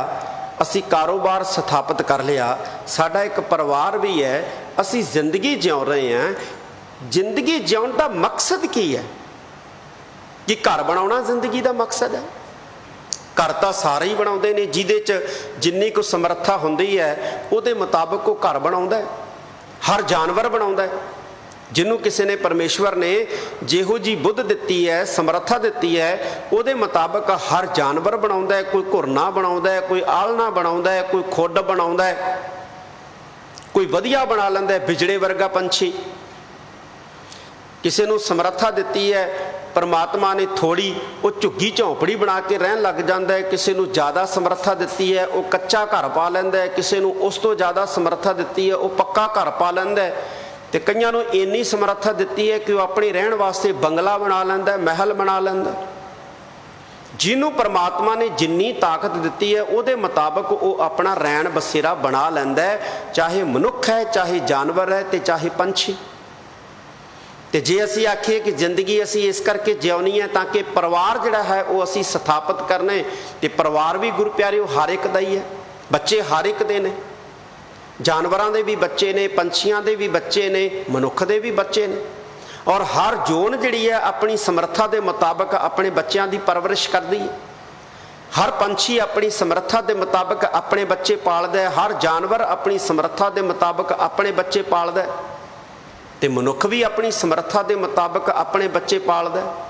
असी कारोबार स्थापित कर लिया, साडा एक परिवार भी है, असी जिंदगी जिउ रहे हैं। जिंदगी जिउण दा मकसद की है? कि घर बनाउणा जिंदगी दा मकसद है? घर तो सारे ही बनाउंदे ने, जिहदे च जिन्नी को समर्था हुंदी है उहदे मुताबिक वो घर बनाउंदा है। हर जानवर बनाउंदा है। जिन्हों किसी ने परमेश्वर ने जिहो जी बुद्ध दिती है, समर्था दिती है, उहदे मुताबिक हर जानवर बनाउंदा है। कोई घुरना बनाउंदा है, कोई आलना बनाउंदा है, कोई खुड बनाउंदा है, कोई वधिया बना लैंदा है, बिजड़े वर्गा पंछी। किसी नूं समर्था दिती है परमात्मा ने थोड़ी, वो झुग्गी झोंपड़ी बना के रहन लग जाता है। किसी नूं ज़्यादा समर्था दिती है वो कच्चा घर पा लैंदा है, किसी नूं उस तो ज़्यादा समर्था दिती है वो पक्का घर पा लैंदा है। तो कईयां नूं इन्नी समर्था दिती है कि वह अपने रहन वास्ते बंगला बना लैंदा है, महल बना लैंदा। जिन्हों परमात्मा ने जिन्नी ताकत दिती है उहदे मुताबिक वो अपना रहन बसेरा बना लैंदा है, चाहे मनुख है, चाहे जानवर है, तो चाहे पंछी। तो जे असी आखिए कि जिंदगी असी इस करके जिउनी है ताकि परिवार जिहड़ा है वो असी स्थापित करने, तो परिवार भी गुरु प्यारे हर एक दा ही है। बच्चे हर एक दे ने, जानवरों के भी बच्चे ने, पंछियों के भी बच्चे ने, मनुख के भी बच्चे ने। और हर जोन जिहड़ी है अपनी समर्था के मुताबिक अपने बच्चों की परवरिश करती है। हर पंछी अपनी समर्था के मुताबिक अपने बच्चे पालदा है, हर जानवर अपनी समर्था के मुताबिक अपने बच्चे पालदा है, तो मनुख भी अपनी समर्था के मुताबिक अपने बच्चे पालदा है।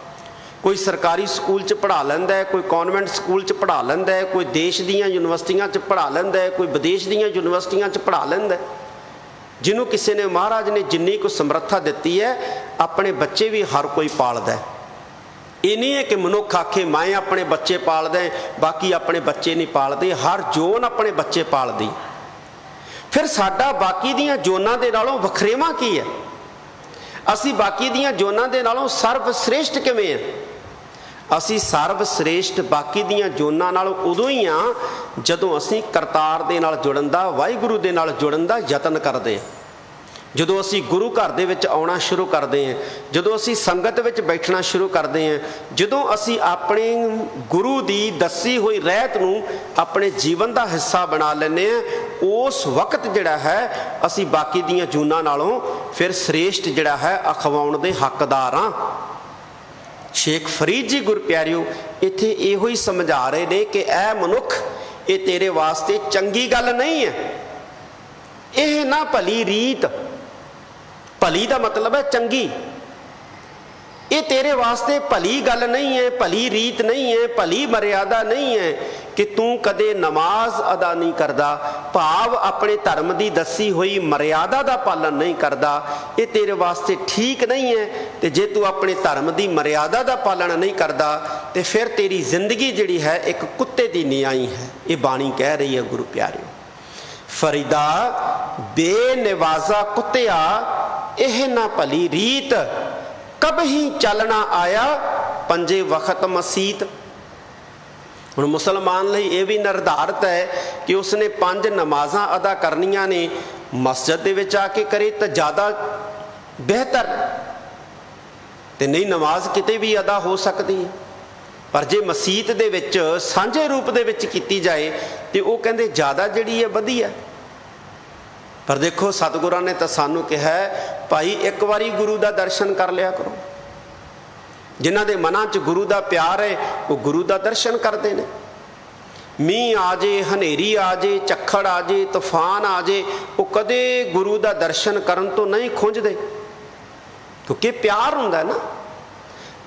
कोई सरकारी स्कूल च पढ़ा लैंदा है, कोई कॉन्वेंट स्कूल च पढ़ा लैंदा है, कोई देश दीयां यूनिवर्सिटियां च पढ़ा लैंदा है, कोई विदेश दीयां यूनिवर्सिटियां च पढ़ा लैंदा है। जिन्हों किसी ने महाराज ने जिन्नी को समर्था दी है अपने बच्चे भी हर कोई पालदा है। ये नहीं है कि मनुख आखे मैं अपने बच्चे पालदा बाकी अपने बच्चे नहीं पालते, हर जोन अपने बच्चे पालदी। फिर साडा बाकी दियां जोनां दे नालों वखरेवा की है? असी बाकी दियां जोनां दे नालों सर्वश्रेष्ठ किवें है? असी सर्वश्रेष्ठ बाकी दियां जोनां नालों उदों ही हाँ जदों असी करतार दे नाल जुड़न दा, वाहिगुरू दे नाल जुड़न दा यतन करदे हैं। जदों असी गुरु घर दे विच आउणा शुरू करते हैं, जदों असी संगत विच बैठना शुरू करते हैं, जदों असी अपने गुरु दी दसी हुई रहत नूं अपने जीवन का हिस्सा बना लैंदे हैं, उस वक्त जिहड़ा है असी बाकी दियां जोनां नालों फिर श्रेष्ठ जिहड़ा है अखवाउण दे हकदार हाँ। शेख फरीद जी गुर प्यारिओ इत्थे इहो ही समझा रहे ने कि ऐ मनुख ये तेरे वास्ते चंगी गल नहीं है, यह ना भली रीत, भली का मतलब है चंगी, ये तेरे वास्ते भली गल नहीं है, भली रीत नहीं है, भली मर्यादा नहीं है कि तू कदे नमाज अदा नहीं करता, भाव अपने धर्म की दसी हुई मर्यादा का पालन नहीं करता, ये तेरे वास्ते ठीक नहीं है। तो जे तू अपने धर्म की मर्यादा का पालन नहीं करता तो फिर तेरी जिंदगी जिहड़ी है एक कुत्ते की न्याई है। ये बाणी कह रही है गुरु प्यारे। फरीदा बेनिवाजा कुत्तिया यह ना भली रीत, कब ही चलना आया पंजे वक्त मसीत। ਹੁਣ ਮੁਸਲਮਾਨ ਲਈ ਇਹ ਵੀ ਨਿਰਧਾਰਿਤ ਹੈ ਕਿ ਉਸਨੇ 5 ਨਮਾਜ਼ਾਂ ਅਦਾ ਕਰਨੀਆਂ ਨੇ, ਮਸਜਿਦ ਦੇ ਵਿੱਚ ਆ ਕੇ ਕਰੇ ਤਾਂ ਜ਼ਿਆਦਾ ਬਿਹਤਰ, ਤੇ ਨਹੀਂ ਨਮਾਜ਼ ਕਿਤੇ ਵੀ ਅਦਾ ਹੋ ਸਕਦੀ ਹੈ। ਪਰ ਜੇ ਮਸੀਤ ਦੇ ਵਿੱਚ ਸਾਂਝੇ ਰੂਪ ਦੇ ਵਿੱਚ ਕੀਤੀ ਜਾਏ ਤੇ ਉਹ ਕਹਿੰਦੇ ਜ਼ਿਆਦਾ ਜਿਹੜੀ ਹੈ ਵਧੀਆ। ਪਰ ਦੇਖੋ ਸਤਿਗੁਰਾਂ ਨੇ ਤਾਂ ਸਾਨੂੰ ਕਿਹਾ ਭਾਈ ਇੱਕ ਵਾਰੀ ਗੁਰੂ ਦਾ ਦਰਸ਼ਨ ਕਰ ਲਿਆ ਕਰੋ। ਜਿਨ੍ਹਾਂ ਦੇ ਮਨਾਂ 'ਚ ਗੁਰੂ ਦਾ ਪਿਆਰ ਹੈ ਉਹ ਗੁਰੂ ਦਾ ਦਰਸ਼ਨ ਕਰਦੇ ਨੇ। ਮੀਂਹ ਆ ਜੇ, ਹਨੇਰੀ ਆ ਜੇ, ਝੱਖੜ ਆ ਜੇ, ਤੂਫਾਨ ਆ ਜੇ, ਉਹ ਕਦੇ ਗੁਰੂ ਦਾ ਦਰਸ਼ਨ ਕਰਨ ਤੋਂ ਨਹੀਂ ਖੁੰਝਦੇ, ਕਿਉਂਕਿ ਪਿਆਰ ਹੁੰਦਾ ਨਾ।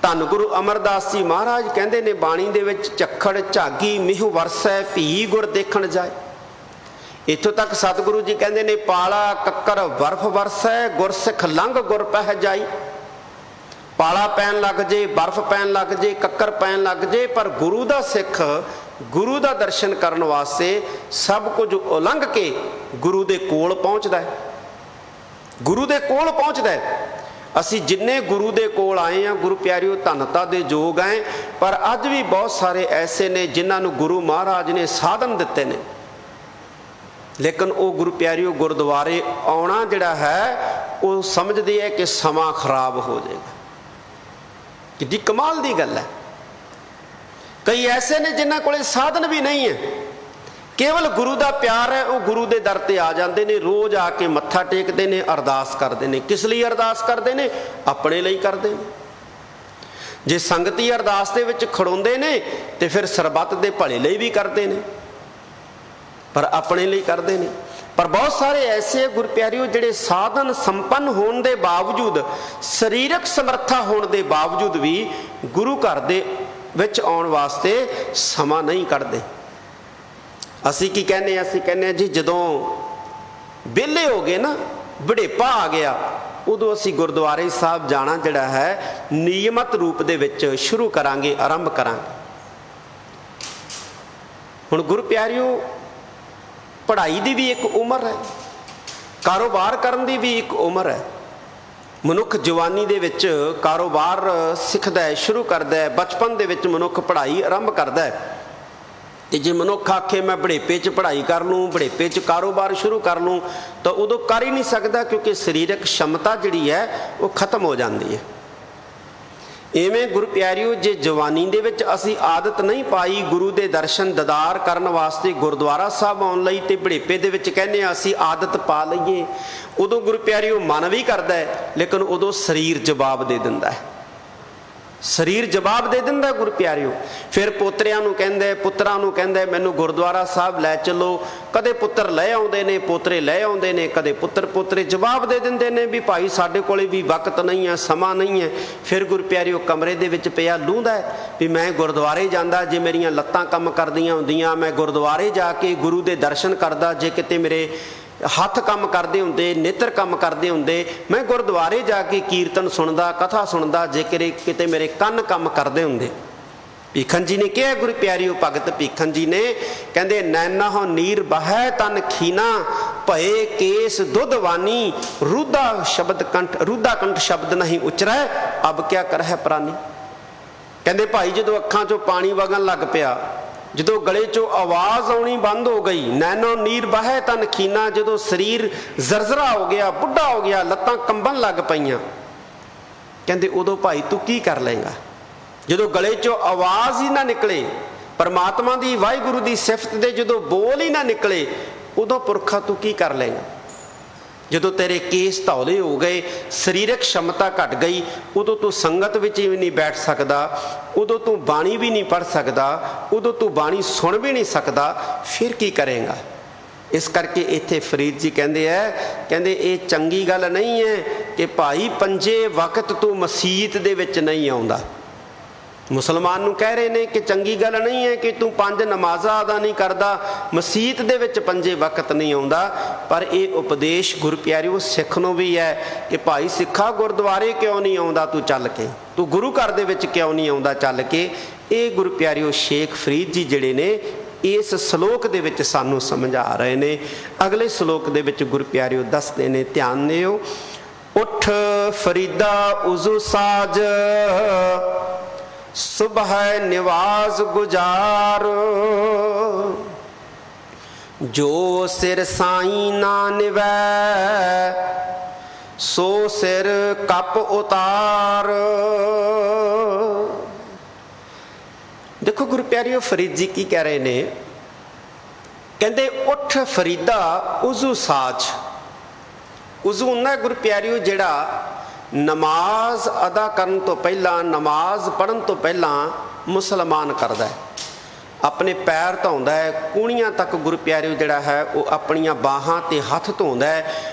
ਧੰਨ ਗੁਰੂ ਅਮਰਦਾਸ ਜੀ ਮਹਾਰਾਜ ਕਹਿੰਦੇ ਨੇ ਬਾਣੀ ਦੇ ਵਿੱਚ, ਝੱਖੜ ਝਾਗੀ ਮੀਂਹ ਵਰਸੈ, ਭੀ ਗੁਰ ਦੇਖਣ ਜਾਏ। ਇੱਥੋਂ ਤੱਕ ਸਤਿਗੁਰੂ ਜੀ ਕਹਿੰਦੇ ਨੇ ਪਾਲਾ ਕੱਕਰ ਬਰਫ ਵਰਸੈ, ਗੁਰਸਿੱਖ ਲੰਘ ਗੁਰ ਪਹਿ ਜਾਈ। ਪਾਲਾ ਪੈਣ ਲੱਗ ਜੇ, ਬਰਫ ਪੈਣ ਲੱਗ ਜੇ, ਕੱਕਰ ਪੈਣ ਲੱਗ ਜੇ, ਪਰ ਗੁਰੂ ਦਾ ਸਿੱਖ ਗੁਰੂ ਦਾ ਦਰਸ਼ਨ ਕਰਨ ਵਾਸਤੇ ਸਭ ਕੁਝ ਉਲੰਘ ਕੇ ਗੁਰੂ ਦੇ ਕੋਲ ਪਹੁੰਚਦਾ ਹੈ, ਗੁਰੂ ਦੇ ਕੋਲ ਪਹੁੰਚਦਾ ਹੈ। ਅਸੀਂ ਜਿੰਨੇ ਗੁਰੂ ਦੇ ਕੋਲ ਆਏ ਹਾਂ ਗੁਰੂ ਪਿਆਰਿਓ ਧੰਨਤਾ ਦੇ ਯੋਗ ਆਏ, ਪਰ ਅੱਜ ਵੀ ਬਹੁਤ ਸਾਰੇ ਐਸੇ ਨੇ ਜਿਨ੍ਹਾਂ ਨੂੰ ਗੁਰੂ ਮਹਾਰਾਜ ਨੇ ਸਾਧਨ ਦਿੱਤੇ ਨੇ, ਲੇਕਿਨ ਉਹ ਗੁਰੂ ਪਿਆਰਿਓ ਗੁਰਦੁਆਰੇ ਆਉਣਾ ਜਿਹੜਾ ਹੈ ਉਹ ਸਮਝਦੇ ਹੈ ਕਿ ਸਮਾਂ ਖਰਾਬ ਹੋ ਜਾਏਗਾ। ਕਿੱਡੀ ਕਮਾਲ ਦੀ ਗੱਲ ਹੈ। ਕਈ ਐਸੇ ਨੇ ਜਿਨ੍ਹਾਂ ਕੋਲੇ ਸਾਧਨ ਵੀ ਨਹੀਂ ਹੈ, ਕੇਵਲ ਗੁਰੂ ਦਾ ਪਿਆਰ ਹੈ, ਉਹ ਗੁਰੂ ਦੇ ਦਰ ਤੇ ਆ ਜਾਂਦੇ ਨੇ, ਰੋਜ਼ ਆ ਕੇ ਮੱਥਾ ਟੇਕਦੇ ਨੇ, ਅਰਦਾਸ ਕਰਦੇ ਨੇ। ਕਿਸ ਲਈ ਅਰਦਾਸ ਕਰਦੇ ਨੇ? ਆਪਣੇ ਲਈ ਕਰਦੇ ਨੇ। ਜੇ ਸੰਗਤੀ ਅਰਦਾਸ ਦੇ ਵਿੱਚ ਖੜੋਂਦੇ ਨੇ ਤੇ ਫਿਰ ਸਰਬੱਤ ਦੇ ਭਲੇ ਲਈ ਵੀ ਕਰਦੇ ਨੇ, ਪਰ ਆਪਣੇ ਲਈ ਕਰਦੇ ਨੇ। ਪਰ ਬਹੁਤ ਸਾਰੇ ਐਸੇ ਗੁਰ ਪਿਆਰਿਓ ਜਿਹੜੇ ਸਾਧਨ ਸੰਪੰਨ ਹੋਣ ਦੇ ਬਾਵਜੂਦ, ਸਰੀਰਕ ਸਮਰੱਥਾ ਹੋਣ ਦੇ ਬਾਵਜੂਦ ਵੀ ਗੁਰੂ ਘਰ ਦੇ ਵਿੱਚ ਆਉਣ ਵਾਸਤੇ ਸਮਾਂ ਨਹੀਂ ਕੱਢਦੇ। ਅਸੀਂ ਕੀ ਕਹਿੰਦੇ ਹਾਂ? ਅਸੀਂ ਕਹਿੰਦੇ ਹਾਂ ਜੀ ਜਦੋਂ ਵਿਹਲੇ ਹੋ ਗਏ ਨਾ, ਬੁਢੇਪਾ ਆ ਗਿਆ, ਉਦੋਂ ਅਸੀਂ ਗੁਰਦੁਆਰੇ ਸਾਹਿਬ ਜਾਣਾ ਜਿਹੜਾ ਹੈ ਨਿਯਮਤ ਰੂਪ ਦੇ ਵਿੱਚ ਸ਼ੁਰੂ ਕਰਾਂਗੇ, ਆਰੰਭ ਕਰਾਂਗੇ। ਹੁਣ ਗੁਰੂ ਪਿਆਰਿਓ ਪੜ੍ਹਾਈ ਦੀ ਵੀ ਇੱਕ ਉਮਰ ਹੈ, ਕਾਰੋਬਾਰ ਕਰਨ ਦੀ ਵੀ ਇੱਕ ਉਮਰ ਹੈ। ਮਨੁੱਖ ਜਵਾਨੀ ਦੇ ਵਿੱਚ ਕਾਰੋਬਾਰ ਸਿੱਖਦਾ ਹੈ, ਸ਼ੁਰੂ ਕਰਦਾ ਹੈ। ਬਚਪਨ ਦੇ ਵਿੱਚ ਮਨੁੱਖ ਪੜ੍ਹਾਈ ਆਰੰਭ ਕਰਦਾ ਹੈ, ਤੇ ਜੇ ਮਨੁੱਖ ਆਖੇ ਮੈਂ ਬੁਢੇਪੇ 'ਚ ਪੜ੍ਹਾਈ ਕਰ ਲੂੰ, ਬੁਢੇਪੇ 'ਚ ਕਾਰੋਬਾਰ ਸ਼ੁਰੂ ਕਰ ਲੂੰ, ਤਾਂ ਉਦੋਂ ਕਰ ਹੀ ਨਹੀਂ ਸਕਦਾ, ਕਿਉਂਕਿ ਸਰੀਰਕ ਸ਼ਮਤਾ ਜਿਹੜੀ ਹੈ ਉਹ ਖਤਮ ਹੋ ਜਾਂਦੀ ਹੈ। ਇਵੇਂ ਗੁਰੂ ਪਿਆਰਿਓ ਜੇ ਜਵਾਨੀ ਦੇ ਵਿੱਚ ਅਸੀਂ ਆਦਤ ਨਹੀਂ ਪਾਈ ਗੁਰੂ ਦੇ ਦਰਸ਼ਨ ਦੀਦਾਰ ਕਰਨ ਵਾਸਤੇ ਗੁਰਦੁਆਰਾ ਸਾਹਿਬ ਆਉਣ ਲਈ, ਤੇ ਬੁਢੇਪੇ ਦੇ ਵਿੱਚ ਕਹਿੰਦੇ ਹਾਂ ਅਸੀਂ ਆਦਤ ਪਾ ਲਈਏ, ਉਦੋਂ ਗੁਰੂ ਪਿਆਰਿਓ ਮਨ ਵੀ ਕਰਦਾ ਹੈ, ਲੇਕਿਨ ਉਦੋਂ ਸਰੀਰ ਜਵਾਬ ਦੇ ਦਿੰਦਾ ਹੈ, ਸਰੀਰ ਜਵਾਬ ਦੇ ਦਿੰਦਾ ਗੁਰੂ ਪਿਆਰਿਓ। ਫਿਰ ਪੋਤਰਿਆਂ ਨੂੰ ਕਹਿੰਦਾ, ਪੁੱਤਰਾਂ ਨੂੰ ਕਹਿੰਦਾ ਮੈਨੂੰ ਗੁਰਦੁਆਰਾ ਸਾਹਿਬ ਲੈ ਚੱਲੋ। ਕਦੇ ਪੁੱਤਰ ਲੈ ਆਉਂਦੇ ਨੇ, ਪੋਤਰੇ ਲੈ ਆਉਂਦੇ ਨੇ, ਕਦੇ ਪੁੱਤਰ ਪੋਤਰੇ ਜਵਾਬ ਦੇ ਦਿੰਦੇ ਨੇ ਵੀ ਭਾਈ ਸਾਡੇ ਕੋਲੇ ਵੀ ਵਕਤ ਨਹੀਂ ਹੈ, ਸਮਾਂ ਨਹੀਂ ਹੈ। ਫਿਰ ਗੁਰੂ ਪਿਆਰਿਓ ਕਮਰੇ ਦੇ ਵਿੱਚ ਪਿਆ ਲੂੰਦਾ ਵੀ ਮੈਂ ਗੁਰਦੁਆਰੇ ਜਾਂਦਾ, ਜੇ ਮੇਰੀਆਂ ਲੱਤਾਂ ਕੰਮ ਕਰਦੀਆਂ ਹੁੰਦੀਆਂ ਮੈਂ ਗੁਰਦੁਆਰੇ ਜਾ ਕੇ ਗੁਰੂ ਦੇ ਦਰਸ਼ਨ ਕਰਦਾ, ਜੇ ਕਿਤੇ ਮੇਰੇ ਹੱਥ ਕੰਮ ਕਰਦੇ ਹੁੰਦੇ, ਨੇਤਰ ਕੰਮ ਕਰਦੇ ਹੁੰਦੇ, ਮੈਂ ਗੁਰਦੁਆਰੇ ਜਾ ਕੇ ਕੀਰਤਨ ਸੁਣਦਾ, ਕਥਾ ਸੁਣਦਾ, ਜੇ ਕਿਤੇ ਮੇਰੇ ਕੰਨ ਕੰਮ ਕਰਦੇ ਹੁੰਦੇ। ਭੀਖਨ ਜੀ ਨੇ ਕਿਹਾ ਗੁਰੂ ਪਿਆਰਿਓ, ਭਗਤ ਭੀਖਨ ਜੀ ਨੇ ਕਹਿੰਦੇ ਨੈਨਾਹੋਂ ਨੀਰ ਬਹੈ ਤਨ ਖੀਨਾ, ਭਏ ਕੇਸ ਦੁੱਧਵਾਨੀ, ਰੂਦਾ ਕੰਠ ਸ਼ਬਦ ਨਹੀਂ ਉਚਰੈ, ਅਬ ਕਿਆ ਕਰਹਿ ਪ੍ਰਾਨੀ। ਕਹਿੰਦੇ ਭਾਈ ਜਦੋਂ ਅੱਖਾਂ 'ਚੋਂ ਪਾਣੀ ਵਗਣ ਲੱਗ ਪਿਆ, ਜਦੋਂ ਗਲੇ 'ਚੋਂ ਆਵਾਜ਼ ਆਉਣੀ ਬੰਦ ਹੋ ਗਈ, ਨੈਣੋ ਨੀਰ ਬਹੈ ਤਨ ਖੀਨਾ, ਜਦੋਂ ਸਰੀਰ ਜ਼ਰਜ਼ਰਾ ਹੋ ਗਿਆ, ਬੁੱਢਾ ਹੋ ਗਿਆ, ਲੱਤਾਂ ਕੰਬਣ ਲੱਗ ਪਈਆਂ, ਕਹਿੰਦੇ ਉਦੋਂ ਭਾਈ ਤੂੰ ਕੀ ਕਰ ਲਏਗਾ? ਜਦੋਂ ਗਲੇ 'ਚੋਂ ਆਵਾਜ਼ ਹੀ ਨਾ ਨਿਕਲੇ, ਪਰਮਾਤਮਾ ਦੀ ਵਾਹਿਗੁਰੂ ਦੀ ਸਿਫਤ ਦੇ ਜਦੋਂ ਬੋਲ ਹੀ ਨਾ ਨਿਕਲੇ, ਉਦੋਂ ਪੁਰਖਾ ਤੂੰ ਕੀ ਕਰ ਲਏਗਾ? ਜਦੋਂ ਤੇਰੇ ਕੇਸ ਧੌਲੇ ਹੋ ਗਏ, ਸਰੀਰਕ ਸ਼ਮਤਾ ਘਟ ਗਈ, ਉਦੋਂ ਤੂੰ ਸੰਗਤ ਵਿੱਚ ਵੀ ਨਹੀਂ ਬੈਠ ਸਕਦਾ, ਉਦੋਂ ਤੂੰ ਬਾਣੀ ਵੀ ਨਹੀਂ ਪੜ੍ਹ ਸਕਦਾ, ਉਦੋਂ ਤੂੰ ਬਾਣੀ ਸੁਣ ਵੀ ਨਹੀਂ ਸਕਦਾ, ਫਿਰ ਕੀ ਕਰੇਗਾ? ਇਸ ਕਰਕੇ ਇੱਥੇ ਫਰੀਦ ਜੀ ਕਹਿੰਦੇ ਹੈ, ਕਹਿੰਦੇ ਇਹ ਚੰਗੀ ਗੱਲ ਨਹੀਂ ਹੈ ਕਿ ਭਾਈ ਪੰਜੇ ਵਕਤ ਤੂੰ ਮਸੀਤ ਦੇ ਵਿੱਚ ਨਹੀਂ ਆਉਂਦਾ। ਮੁਸਲਮਾਨ ਨੂੰ ਕਹਿ ਰਹੇ ਨੇ ਕਿ ਚੰਗੀ ਗੱਲ ਨਹੀਂ ਹੈ ਕਿ ਤੂੰ 5 ਨਮਾਜ਼ਾਂ ਅਦਾ ਨਹੀਂ ਕਰਦਾ, ਮਸੀਤ ਦੇ ਵਿੱਚ ਪੰਜੇ ਵਕਤ ਨਹੀਂ ਆਉਂਦਾ। ਪਰ ਇਹ ਉਪਦੇਸ਼ ਗੁਰੂ ਪਿਆਰਿਓ ਸਿੱਖ ਨੂੰ ਵੀ ਹੈ ਕਿ ਭਾਈ ਸਿੱਖਾ ਗੁਰਦੁਆਰੇ ਕਿਉਂ ਨਹੀਂ ਆਉਂਦਾ ਤੂੰ ਚੱਲ ਕੇ, ਤੂੰ ਗੁਰੂ ਘਰ ਦੇ ਵਿੱਚ ਕਿਉਂ ਨਹੀਂ ਆਉਂਦਾ ਚੱਲ ਕੇ। ਇਹ ਗੁਰੂ ਪਿਆਰਿਓ ਸ਼ੇਖ ਫਰੀਦ ਜੀ ਜਿਹੜੇ ਨੇ ਇਸ ਸ਼ਲੋਕ ਦੇ ਵਿੱਚ ਸਾਨੂੰ ਸਮਝਾ ਰਹੇ ਨੇ। ਅਗਲੇ ਸ਼ਲੋਕ ਦੇ ਵਿੱਚ ਗੁਰੂ ਪਿਆਰਿਓ ਦੱਸਦੇ ਨੇ, ਧਿਆਨ ਦਿਓ, ਉੱਠ ਫਰੀਦਾ ਉਜ਼ੂ ਸਾਜ, सुबह निवास गुजार, जो सिर साई ना निवै सो सिर कप उतार। देखो गुरु प्यारियो, फरीद जी की कह रहे ने, कहते उठ फरीदा उजू साज। उजू हुंदा गुरु प्यारियो जिहड़ा नमाज अदा करन तो पहला, नमाज पढ़न तो पहला मुसलमान करदा है, अपने पैर धोंदा है, कूणियां तक गुरु प्यारियो जिहड़ा है वो अपनियां बाहां ते हथ धोंदा है,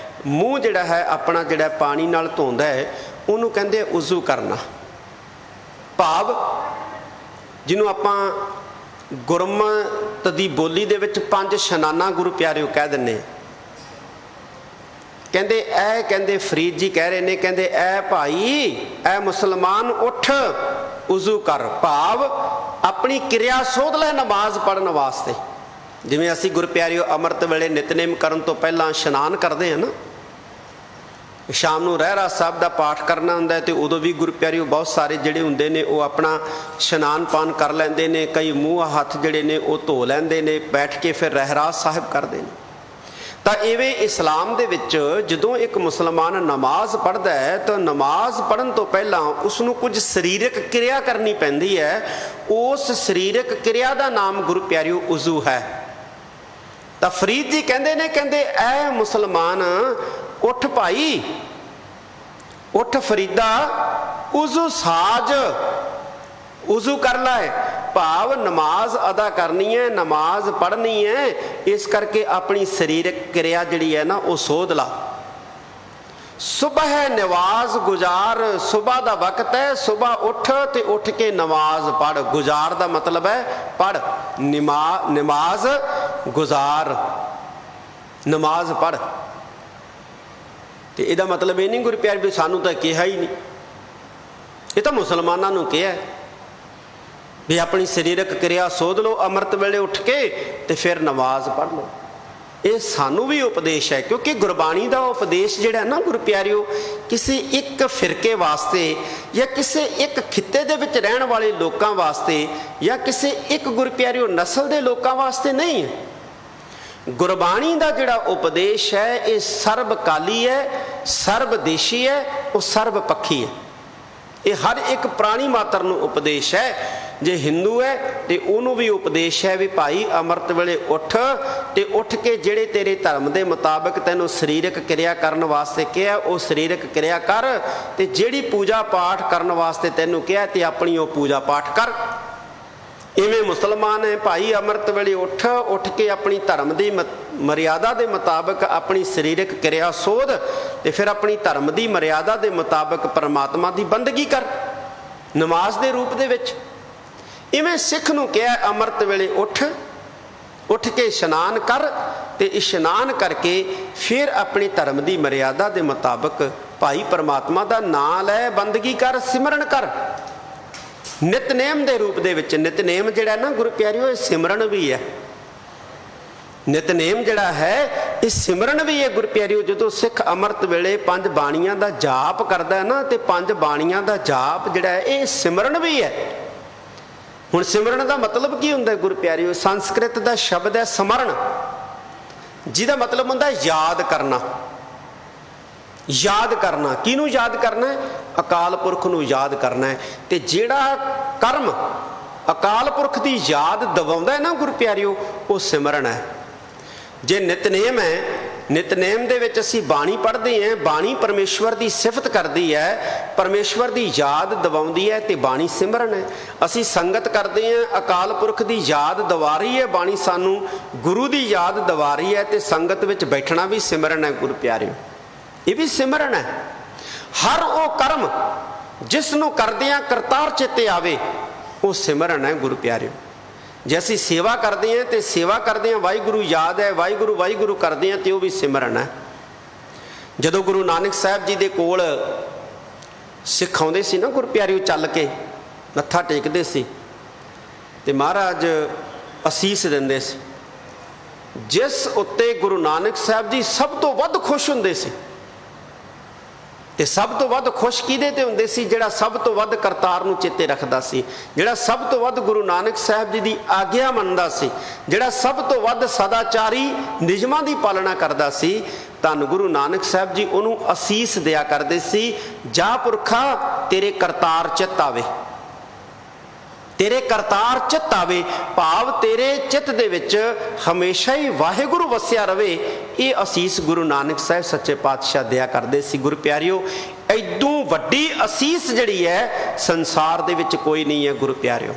मूँह जिहड़ा है अपना जिहड़ा पानी नाल धोंदा है, उहनूं कहंदे उजू करना। भाव जिन्हों आपां गुरमत दी बोली दे विच 5 शनाना गुरु प्यारिओ कह दिंदे। कहंदे ऐ, कहंदे फरीद जी कह रहे ने, कहंदे ऐ भाई, ऐ मुसलमान उठ उजू कर। भाव अपनी क्रिया सोध लै नमाज पढ़न वास्ते। जिवें असीं गुरु प्यारिओ अमृत वेले नितनेम करन तो पहलां इशनान करदे हैं ना, शाम नूं रहरास साहब दा पाठ करना हुंदा है, तो उदों भी गुरु प्यारिओ बहुत सारे जिहड़े हुंदे ने वो अपना इशनान पान कर लैंदे ने, कई मूँह हथ जिहड़े ने वो धो लैंदे ने, बैठ के फिर रहरास साहिब करदे ने। तो इवें इस्लाम दे विच जदों एक मुसलमान नमाज पढ़दा है तो नमाज पढ़न तो पहलां उसनूं कुछ सरीरक क्रिया करनी पैंदी है। उस सरीरक क्रिया दा नाम गुरु प्यारिओ उजू है। तो फरीद जी कहंदे ने, कहंदे ऐ मुसलमान उठ भाई, उठ फरीदा उजू साज, उजू कर लै। भाव नमाज अदा करनी है, नमाज पढ़नी है, इस करके अपनी सरीरक क्रिया जिहड़ी है ना वो सोध ला। सुबह नमाज गुजार, सुबह का वक्त है, सुबह उठ ते उठ के नमाज पढ़। गुजार का मतलब है पढ़, नमाज गुजार, नमाज पढ़। तो यदा मतलब ये नहीं गुरु प्यारे भी सानू तो कहा ही नहीं, ये तो मुसलमानों नूं कहा भी अपनी सरीरक क्रिया सोध लो अमृत वेले उठ के ते फिर नमाज पढ़ लो। ये सानू भी उपदेश है, क्योंकि गुरबाणी का उपदेश जिहड़ा ना गुरु प्यारिओ किसी एक फिरके वास्ते या किसी एक खिते दे विच रहण वाले लोकां वास्ते या किसी एक गुरु प्यारिओ नस्ल दे लोकां वास्ते नहीं है। गुरबाणी का जिहड़ा उपदेश है ये सर्वकाली है, सर्वदेशी है, वो सर्वपक्षी है। ये हर एक प्राणी मात्र नूं उपदेश है। जे हिंदू है तो उन्होंने भी उपदेश है भी भाई अमृत वेले उठ ते उठ के जेड़े तेरे धर्म के मुताबिक तेनों शरीरक क्रिया करने वास्ते कहा वो शरीरक क्रिया कर, ते जेड़ी पूजा पाठ करने वास्ते तेनों कहा ते अपनी वो पूजा पाठ कर। इवें मुसलमान है भाई अमृत वेले उठ, उठ के अपनी धर्म की मर्यादा के मुताबिक अपनी शरीरक क्रिया सोध ते फिर अपनी धर्म की मर्यादा के मुताबिक परमात्मा की बंदगी कर नमाज के रूप दे विच। इवें सिख नूं कहा अमृत वेले उठ, उठ के इशनान कर ते इशनान करके फिर अपनी धर्म की मर्यादा के मुताबिक भाई परमात्मा का नाम लै, बंदगी कर, सिमरन कर। नितनेम के रूप दे विच, नितनेम जिहड़ा ना गुरु प्यारिओ सिमरन भी है। नितनेम जिहड़ा है ये सिमरन भी है गुरु प्यारिओ। जो सिख अमृत वेले 5 बाणियां का जाप करदा है ना, तो 5 बाणियां का जाप जिहड़ा है ये सिमरन भी है। हुण सिमरन का मतलब की हुंदा है गुरु प्यारिओ? संस्कृत का शब्द है समरण, जिहदा मतलब हुंदा है याद करना। याद करना किनू याद करना है? अकाल पुरख नूं याद करना है। तो जिहड़ा कर्म अकाल पुरख की याद दवाउंदा है ना गुरु प्यारिओ, वो सिमरन है। जे नितनेम है, नितनेम दे विच असीं बाणी पढ़ते हैं, बाणी परमेश्वर की सिफत करती है, परमेश्वर की याद दवाउंदी है, तो बाणी सिमरन है। असीं संगत करते हैं, अकाल पुरख की याद दवा रही है बाणी, सानू गुरु की याद दवा रही है, तो संगत विच बैठना भी सिमरन है गुरु प्यारिओ, ये भी सिमरन है। हर वो कर्म जिसनों करदियां करतार चेते आवे वो सिमरन है गुरु प्यारिओ। जे असीं सेवा करते हैं तो सेवा करते हैं वाहिगुरु याद है, वाहिगुरु वाहिगुरु करते हैं तो वह भी सिमरन है। जदों गुरु नानक साहब जी दे कोल सिख आउंदे सी ना गुरु प्यारिओ, चल के मत्था टेकदे सी ते महाराज असीस दिंदे सी, जिस उत्ते गुरु नानक साहब जी सब तो वध खुश हुंदे सी ਤੇ ਸਭ ਤੋਂ ਵੱਧ ਖੁਸ਼ ਕਿਹਦੇ ਤੇ ਹੁੰਦੇ ਸੀ? ਜਿਹੜਾ ਸਭ ਤੋਂ ਵੱਧ ਕਰਤਾਰ ਨੂੰ ਚੇਤੇ ਰੱਖਦਾ ਸੀ, ਜਿਹੜਾ ਸਭ ਤੋਂ ਵੱਧ ਗੁਰੂ ਨਾਨਕ ਸਾਹਿਬ ਜੀ ਦੀ ਆਗਿਆ ਮੰਨਦਾ ਸੀ, ਜਿਹੜਾ ਸਭ ਤੋਂ ਵੱਧ ਸਦਾਚਾਰੀ ਨਿਯਮਾਂ ਦੀ ਪਾਲਣਾ ਕਰਦਾ ਸੀ। ਧੰਨ ਗੁਰੂ ਨਾਨਕ ਸਾਹਿਬ ਜੀ ਉਹਨੂੰ ਅਸੀਸ ਦਿਆ ਕਰਦੇ ਸੀ, ਜਾ ਪੁਰਖਾ ਤੇਰੇ ਕਰਤਾਰ ਚਿੱਤ ਆਵੇ, ਤੇਰੇ ਕਰਤਾਰ ਚਿੱਤ ਆਵੇ, ਭਾਵ ਤੇਰੇ ਚਿੱਤ ਦੇ ਵਿੱਚ ਹਮੇਸ਼ਾ ਹੀ ਵਾਹਿਗੁਰੂ ਵਸਿਆ ਰਵੇ। ਇਹ ਅਸੀਸ ਗੁਰੂ ਨਾਨਕ ਸਾਹਿਬ ਸੱਚੇ ਪਾਤਸ਼ਾਹ ਦਿਆ ਕਰਦੇ ਸੀ। ਗੁਰੂ ਪਿਆਰਿਓ, ਐਦੋਂ ਵੱਡੀ ਅਸੀਸ ਜਿਹੜੀ ਹੈ ਸੰਸਾਰ ਦੇ ਵਿੱਚ ਕੋਈ ਨਹੀਂ ਹੈ। ਗੁਰੂ ਪਿਆਰਿਓ,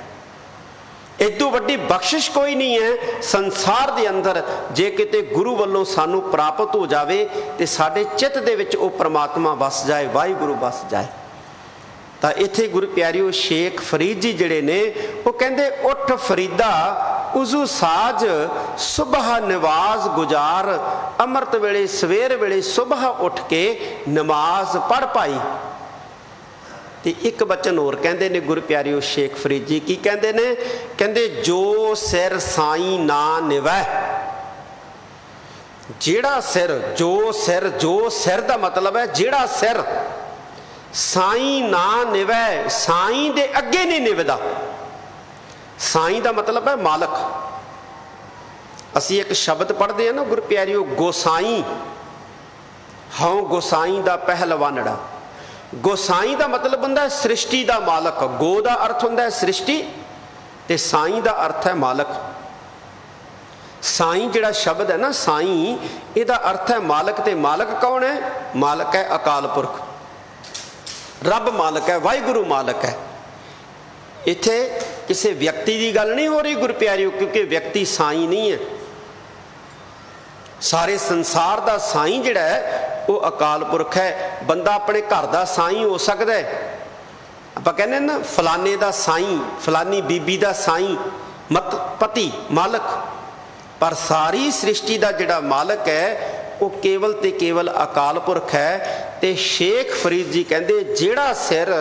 ਇਦੋਂ ਵੱਡੀ ਬਖਸ਼ਿਸ਼ ਕੋਈ ਨਹੀਂ ਹੈ ਸੰਸਾਰ ਦੇ ਅੰਦਰ। ਜੇ ਕਿਤੇ ਗੁਰੂ ਵੱਲੋਂ ਸਾਨੂੰ ਪ੍ਰਾਪਤ ਹੋ ਜਾਵੇ ਤੇ ਸਾਡੇ ਚਿੱਤ ਦੇ ਵਿੱਚ ਉਹ ਪ੍ਰਮਾਤਮਾ ਵਸ ਜਾਏ, ਵਾਹਿਗੁਰੂ ਵਸ ਜਾਏ। ਤਾਂ ਇੱਥੇ ਗੁਰੂ ਪਿਆਰਿਓ ਸ਼ੇਖ ਫਰੀਦ ਜੀ ਜਿਹੜੇ ਨੇ ਉਹ ਕਹਿੰਦੇ, ਉੱਠ ਫਰੀਦਾ ਉਜ਼ੂ ਸਾਜ ਸੁਬਹ ਨਵਾਜ਼ ਗੁਜ਼ਾਰ, ਅੰਮ੍ਰਿਤ ਵੇਲੇ ਸਵੇਰ ਵੇਲੇ ਸੁਬਹ ਉੱਠ ਕੇ ਨਮਾਜ਼ ਪੜ੍ਹ ਪਾਈ। ਤੇ ਇੱਕ ਬਚਨ ਹੋਰ ਕਹਿੰਦੇ ਨੇ ਗੁਰੂ ਪਿਆਰਿਓ ਸ਼ੇਖ ਫਰੀਦ ਜੀ, ਕੀ ਕਹਿੰਦੇ ਨੇ? ਕਹਿੰਦੇ ਜੋ ਸਿਰ ਸਾਈਂ ਨਾ ਨਿਵੈ, ਜਿਹੜਾ ਸਿਰ, ਜੋ ਸਿਰ, ਜੋ ਸਿਰ ਦਾ ਮਤਲਬ ਹੈ ਜਿਹੜਾ ਸਿਰ ਸਾਈਂ ਨਾ ਨਿਵੈ, ਸਾਈਂ ਦੇ ਅੱਗੇ ਨਹੀਂ ਨਿਵਦਾ। ਸਾਈਂ ਦਾ ਮਤਲਬ ਹੈ ਮਾਲਕ। ਅਸੀਂ ਇੱਕ ਸ਼ਬਦ ਪੜ੍ਹਦੇ ਹਾਂ ਨਾ ਗੁਰੂ ਪਿਆਰਿਓ, ਗੋਸਾਈਂ ਹਉ ਗੋਸਾਈਂ ਦਾ ਪਹਿਲਵਾਨੜਾ। ਗੋਸਾਈਂ ਦਾ ਮਤਲਬ ਹੁੰਦਾ ਸ੍ਰਿਸ਼ਟੀ ਦਾ ਮਾਲਕ। ਗੋ ਦਾ ਅਰਥ ਹੁੰਦਾ ਹੈ ਸ੍ਰਿਸ਼ਟੀ ਤੇ ਸਾਈਂ ਦਾ ਅਰਥ ਹੈ ਮਾਲਕ। ਸਾਈਂ ਜਿਹੜਾ ਸ਼ਬਦ ਹੈ ਨਾ, ਸਾਈਂ, ਇਹਦਾ ਅਰਥ ਹੈ ਮਾਲਕ। ਤੇ ਮਾਲਕ ਕੌਣ ਹੈ? ਮਾਲਕ ਹੈ ਅਕਾਲ ਪੁਰਖ, ਰੱਬ ਮਾਲਕ ਹੈ, ਵਾਹਿਗੁਰੂ ਮਾਲਕ ਹੈ। ਇੱਥੇ ਕਿਸੇ ਵਿਅਕਤੀ ਦੀ ਗੱਲ ਨਹੀਂ ਹੋ ਰਹੀ ਗੁਰੂ ਪਿਆਰਿਓ, ਕਿਉਂਕਿ ਵਿਅਕਤੀ ਸਾਈਂ ਨਹੀਂ ਹੈ। ਸਾਰੇ ਸੰਸਾਰ ਦਾ ਸਾਈਂ ਜਿਹੜਾ ਹੈ ਉਹ ਅਕਾਲ ਪੁਰਖ ਹੈ। ਬੰਦਾ ਆਪਣੇ ਘਰ ਦਾ ਸਾਈਂ ਹੋ ਸਕਦਾ ਹੈ। ਆਪਾਂ ਕਹਿੰਦੇ ਨਾ ਫਲਾਣੇ ਦਾ ਸਾਈਂ, ਫਲਾਨੀ ਬੀਬੀ ਦਾ ਸਾਈਂ, ਪਤੀ, ਮਾਲਕ। ਪਰ ਸਾਰੀ ਸ੍ਰਿਸ਼ਟੀ ਦਾ ਜਿਹੜਾ ਮਾਲਕ ਹੈ ਉਹ ਕੇਵਲ ਤੇ ਕੇਵਲ ਅਕਾਲ ਪੁਰਖ ਹੈ। ਤੇ ਸ਼ੇਖ ਫਰੀਦ ਜੀ ਕਹਿੰਦੇ, ਜਿਹੜਾ ਸਿਰ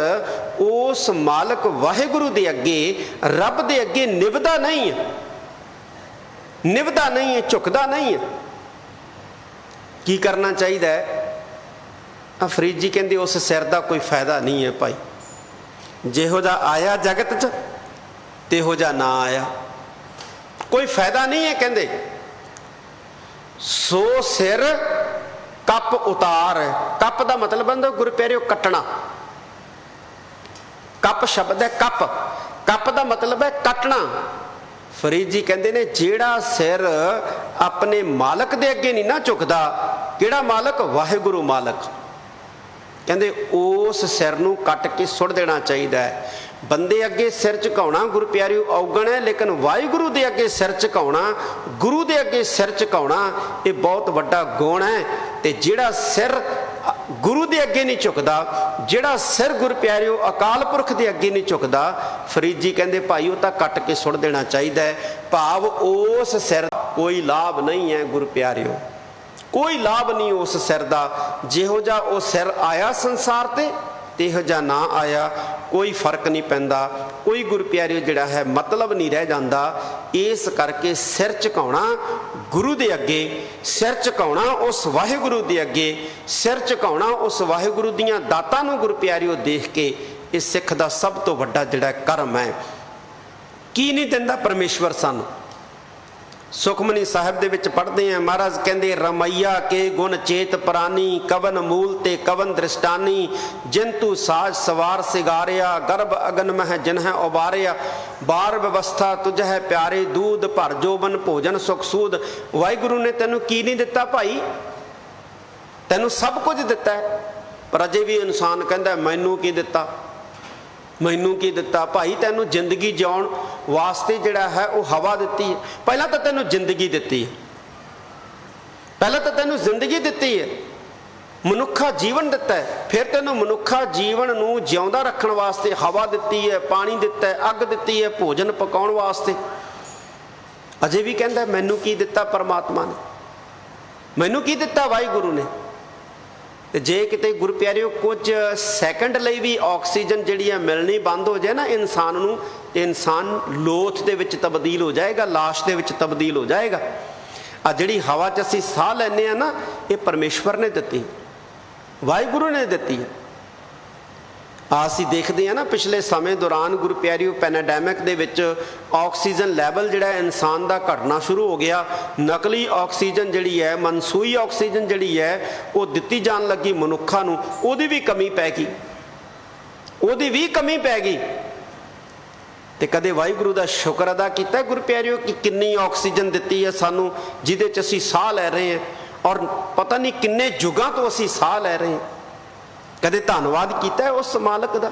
ਉਸ ਮਾਲਕ ਵਾਹਿਗੁਰੂ ਦੇ ਅੱਗੇ, ਰੱਬ ਦੇ ਅੱਗੇ ਨਿਭਦਾ ਨਹੀਂ ਹੈ, ਨਿਭਦਾ ਨਹੀਂ ਹੈ, ਝੁਕਦਾ ਨਹੀਂ ਹੈ, ਕੀ ਕਰਨਾ ਚਾਹੀਦਾ ਹੈ? ਫਰੀਦ ਜੀ ਕਹਿੰਦੇ ਉਸ ਸਿਰ ਦਾ ਕੋਈ ਫਾਇਦਾ ਨਹੀਂ ਹੈ ਭਾਈ। ਜਿਹੋ ਜਿਹਾ ਆਇਆ ਜਗਤ 'ਚ ਤਿਹੋ ਜਿਹਾ ਨਾ ਆਇਆ, ਕੋਈ ਫਾਇਦਾ ਨਹੀਂ ਹੈ। ਕਹਿੰਦੇ ਸੋ ਸਿਰ ਕੱਪ ਉਤਾਰ। ਕੱਪ ਦਾ ਮਤਲਬ ਹੁੰਦਾ ਗੁਰੂ ਪਿਆਰਿਓ ਕੱਟਣਾ। ਕੱਪ ਸ਼ਬਦ ਹੈ ਕੱਪ, ਕੱਪ ਦਾ ਮਤਲਬ ਹੈ ਕੱਟਣਾ। ਫਰੀਦ ਜੀ ਕਹਿੰਦੇ ਨੇ ਜਿਹੜਾ ਸਿਰ ਆਪਣੇ ਮਾਲਕ ਦੇ ਅੱਗੇ ਨਹੀਂ ਨਾ ਝੁਕਦਾ, ਕਿਹੜਾ ਮਾਲਕ? ਵਾਹਿਗੁਰੂ ਮਾਲਕ। ਕਹਿੰਦੇ ਉਸ ਸਿਰ ਨੂੰ ਕੱਟ ਕੇ ਸੁੱਟ ਦੇਣਾ ਚਾਹੀਦਾ ਹੈ। ਬੰਦੇ ਅੱਗੇ ਸਿਰ ਝੁਕਾਉਣਾ ਗੁਰੂ ਪਿਆਰਿਓ ਔਗਣ ਹੈ, ਲੇਕਿਨ ਵਾਹਿਗੁਰੂ ਦੇ ਅੱਗੇ ਸਿਰ ਝੁਕਾਉਣਾ, ਗੁਰੂ ਦੇ ਅੱਗੇ ਸਿਰ ਝੁਕਾਉਣਾ, ਇਹ ਬਹੁਤ ਵੱਡਾ ਗੁਣ ਹੈ। ਤੇ ਜਿਹੜਾ ਸਿਰ ਗੁਰੂ ਦੇ ਅੱਗੇ ਨਹੀਂ ਝੁਕਦਾ, ਜਿਹੜਾ ਸਿਰ ਗੁਰੂ ਪਿਆਰਿਓ ਅਕਾਲ ਪੁਰਖ ਦੇ ਅੱਗੇ ਨਹੀਂ ਝੁਕਦਾ, ਫਰੀਦ ਜੀ ਕਹਿੰਦੇ ਭਾਈ ਉਹ ਤਾਂ ਕੱਟ ਕੇ ਸੁੱਟ ਦੇਣਾ ਚਾਹੀਦਾ ਹੈ। ਭਾਵ ਉਸ ਸਿਰ ਕੋਈ ਲਾਭ ਨਹੀਂ ਹੈ ਗੁਰੂ ਪਿਆਰਿਓ, ਕੋਈ ਲਾਭ ਨਹੀਂ ਉਸ ਸਿਰ ਦਾ। ਜਿਹੋ ਜਿਹਾ ਉਹ ਸਿਰ ਆਇਆ ਸੰਸਾਰ ਤੇ ਇਹੋ ਜਿਹਾ ਨਾ ਆਇਆ, ਕੋਈ ਫਰਕ ਨਹੀਂ ਪੈਂਦਾ, ਕੋਈ ਗੁਰੂ ਪਿਆਰਿਓ ਜਿਹੜਾ ਹੈ ਮਤਲਬ ਨਹੀਂ ਰਹਿ ਜਾਂਦਾ। ਇਸ ਕਰਕੇ ਸਿਰ ਝੁਕਾਉਣਾ ਗੁਰੂ ਦੇ ਅੱਗੇ, ਸਿਰ ਝੁਕਾਉਣਾ ਉਸ ਵਾਹਿਗੁਰੂ ਦੇ ਅੱਗੇ, ਸਿਰ ਝੁਕਾਉਣਾ ਉਸ ਵਾਹਿਗੁਰੂ ਦੀਆਂ ਦਾਤਾਂ ਨੂੰ ਗੁਰੂ ਪਿਆਰਿਓ ਦੇਖ ਕੇ, ਇਹ ਸਿੱਖ ਦਾ ਸਭ ਤੋਂ ਵੱਡਾ ਜਿਹੜਾ ਕਰਮ ਹੈ। ਕੀ ਨਹੀਂ ਦਿੰਦਾ ਪਰਮੇਸ਼ਵਰ ਸਾਨੂੰ? ਸੁਖਮਨੀ ਸਾਹਿਬ ਦੇ ਵਿੱਚ ਪੜ੍ਹਦੇ ਹਾਂ, ਮਹਾਰਾਜ ਕਹਿੰਦੇ ਰਮਈਆ ਕੇ ਗੁਣ ਚੇਤ ਪ੍ਰਾਨੀ, ਕਵਨ ਮੂਲ ਤੇ ਕਵਨ ਦ੍ਰਿਸ਼ਟਾਨੀ, ਜਿੰਤੂ ਸਾਜ ਸਵਾਰ ਸਿਗਾਰਿਆ, ਗਰਭ ਅਗਨ ਮਹਿ ਜਿਨਹਿ ਉਬਾਰਿਆ, ਬਾਰ ਵਿਵਸਥਾ ਤੁਝ ਹੈ ਪਿਆਰੇ, ਦੂਧ ਭਰ ਜੋਬਨ ਭੋਜਨ ਸੁਖ ਸੂਦ। ਵਾਹਿਗੁਰੂ ਨੇ ਤੈਨੂੰ ਕੀ ਨਹੀਂ ਦਿੱਤਾ ਭਾਈ? ਤੈਨੂੰ ਸਭ ਕੁਝ ਦਿੱਤਾ ਹੈ। ਪਰ ਅਜੇ ਵੀ ਇਨਸਾਨ ਕਹਿੰਦਾ ਮੈਨੂੰ ਕੀ ਦਿੱਤਾ, ਮੈਨੂੰ ਕੀ ਦਿੱਤਾ? ਭਾਈ ਤੈਨੂੰ ਜ਼ਿੰਦਗੀ ਜਿਉਣ ਵਾਸਤੇ ਜਿਹੜਾ ਹੈ ਉਹ ਹਵਾ ਦਿੱਤੀ ਹੈ। ਪਹਿਲਾਂ ਤਾਂ ਤੈਨੂੰ ਜ਼ਿੰਦਗੀ ਦਿੱਤੀ ਹੈ, ਪਹਿਲਾਂ ਤਾਂ ਤੈਨੂੰ ਜ਼ਿੰਦਗੀ ਦਿੱਤੀ ਹੈ, ਮਨੁੱਖਾ ਜੀਵਨ ਦਿੱਤਾ ਹੈ। ਫਿਰ ਤੈਨੂੰ ਮਨੁੱਖਾ ਜੀਵਨ ਨੂੰ ਜਿਉਂਦਾ ਰੱਖਣ ਵਾਸਤੇ ਹਵਾ ਦਿੱਤੀ ਹੈ, ਪਾਣੀ ਦਿੱਤਾ ਹੈ, ਅੱਗ ਦਿੱਤੀ ਹੈ, ਭੋਜਨ ਪਕਾਉਣ ਵਾਸਤੇ। ਅਜੇ ਵੀ ਕਹਿੰਦਾ ਮੈਨੂੰ ਕੀ ਦਿੱਤਾ ਪਰਮਾਤਮਾ ਨੇ, ਮੈਨੂੰ ਕੀ ਦਿੱਤਾ ਵਾਹਿਗੁਰੂ ਨੇ। ਤੇ ਜੇ ਕਿਤੇ ਗੁਰੂ ਪਿਆਰਿਓ ਕੁਝ ਸੈਕਿੰਡ ਲਈ ਵੀ ਆਕਸੀਜਨ ਜਿਹੜੀ ਹੈ ਮਿਲਣੀ ਬੰਦ ਹੋ ਜਾਏ ਨਾ ਇਨਸਾਨ ਨੂੰ, ਤੇ ਇਨਸਾਨ ਲੋਥ ਦੇ ਵਿੱਚ ਤਬਦੀਲ ਹੋ ਜਾਏਗਾ, ਲਾਸ਼ ਦੇ ਵਿੱਚ ਤਬਦੀਲ ਹੋ ਜਾਏਗਾ। ਆ ਜਿਹੜੀ ਹਵਾ 'ਚ ਅਸੀਂ ਸਾਹ ਲੈਂਦੇ ਹਾਂ ਨਾ, ਇਹ ਪਰਮੇਸ਼ਵਰ ਨੇ ਦਿੱਤੀ। ਵਾਹਿਗੁਰੂ ਨੇ ਦਿੱਤੀ ਹੈ। ਅਸੀਂ ਦੇਖਦੇ ਹਾਂ ਨਾ ਪਿਛਲੇ ਸਮੇਂ ਦੌਰਾਨ ਗੁਰੂ ਪਿਆਰਿਓ ਪੈਨੇਡੈਮਿਕ ਦੇ ਵਿੱਚ ਆਕਸੀਜਨ ਲੈਵਲ ਜਿਹੜਾ ਇਨਸਾਨ ਦਾ ਘਟਣਾ ਸ਼ੁਰੂ ਹੋ ਗਿਆ। ਨਕਲੀ ਆਕਸੀਜਨ ਜਿਹੜੀ ਹੈ, ਮਨਸੂਈ ਆਕਸੀਜਨ ਜਿਹੜੀ ਹੈ ਉਹ ਦਿੱਤੀ ਜਾਣ ਲੱਗੀ ਮਨੁੱਖਾਂ ਨੂੰ, ਉਹਦੀ ਵੀ ਕਮੀ ਪੈ ਗਈ, ਉਹਦੀ ਵੀ ਕਮੀ ਪੈ ਗਈ। ਤੇ ਕਦੇ ਵਾਹਿਗੁਰੂ ਦਾ ਸ਼ੁਕਰ ਅਦਾ ਕੀਤਾ ਗੁਰੂ ਪਿਆਰਿਓ ਕਿ ਕਿੰਨੀ ਆਕਸੀਜਨ ਦਿੱਤੀ ਹੈ ਸਾਨੂੰ, ਜਿਹਦੇ 'ਚ ਅਸੀਂ ਸਾਹ ਲੈ ਰਹੇ ਹਾਂ, ਔਰ ਪਤਾ ਨਹੀਂ ਕਿੰਨੇ ਯੁੱਗਾਂ ਤੋਂ ਅਸੀਂ ਸਾਹ ਲੈ ਰਹੇ ਹਾਂ। ਕਦੇ ਧੰਨਵਾਦ ਕੀਤਾ ਉਸ ਮਾਲਕ ਦਾ?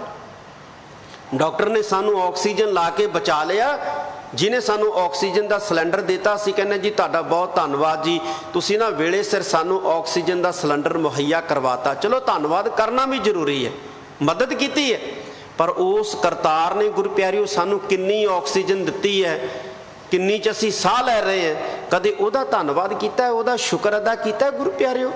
ਡਾਕਟਰ ਨੇ ਸਾਨੂੰ ਆਕਸੀਜਨ ਲਾ ਕੇ ਬਚਾ ਲਿਆ, ਜਿਹਨੇ ਸਾਨੂੰ ਆਕਸੀਜਨ ਦਾ ਸਿਲੰਡਰ ਦਿੱਤਾ। ਅਸੀਂ ਕਹਿੰਦੇ ਜੀ ਤੁਹਾਡਾ ਬਹੁਤ ਧੰਨਵਾਦ ਜੀ, ਤੁਸੀਂ ਨਾ ਵੇਲੇ ਸਿਰ ਸਾਨੂੰ ਆਕਸੀਜਨ ਦਾ ਸਿਲੰਡਰ ਮੁਹੱਈਆ ਕਰਵਾਤਾ। ਚਲੋ ਧੰਨਵਾਦ ਕਰਨਾ ਵੀ ਜ਼ਰੂਰੀ ਹੈ, ਮਦਦ ਕੀਤੀ ਹੈ, ਪਰ ਉਸ ਕਰਤਾਰ ਨੇ ਗੁਰੂ ਪਿਆਰਿਓ ਸਾਨੂੰ ਕਿੰਨੀ ਆਕਸੀਜਨ ਦਿੱਤੀ ਹੈ, ਕਿੰਨੀ 'ਚ ਅਸੀਂ ਸਾਹ ਲੈ ਰਹੇ ਹਾਂ, ਕਦੇ ਉਹਦਾ ਧੰਨਵਾਦ ਕੀਤਾ, ਉਹਦਾ ਸ਼ੁਕਰ ਅਦਾ ਕੀਤਾ ਗੁਰੂ ਪਿਆਰਿਓ?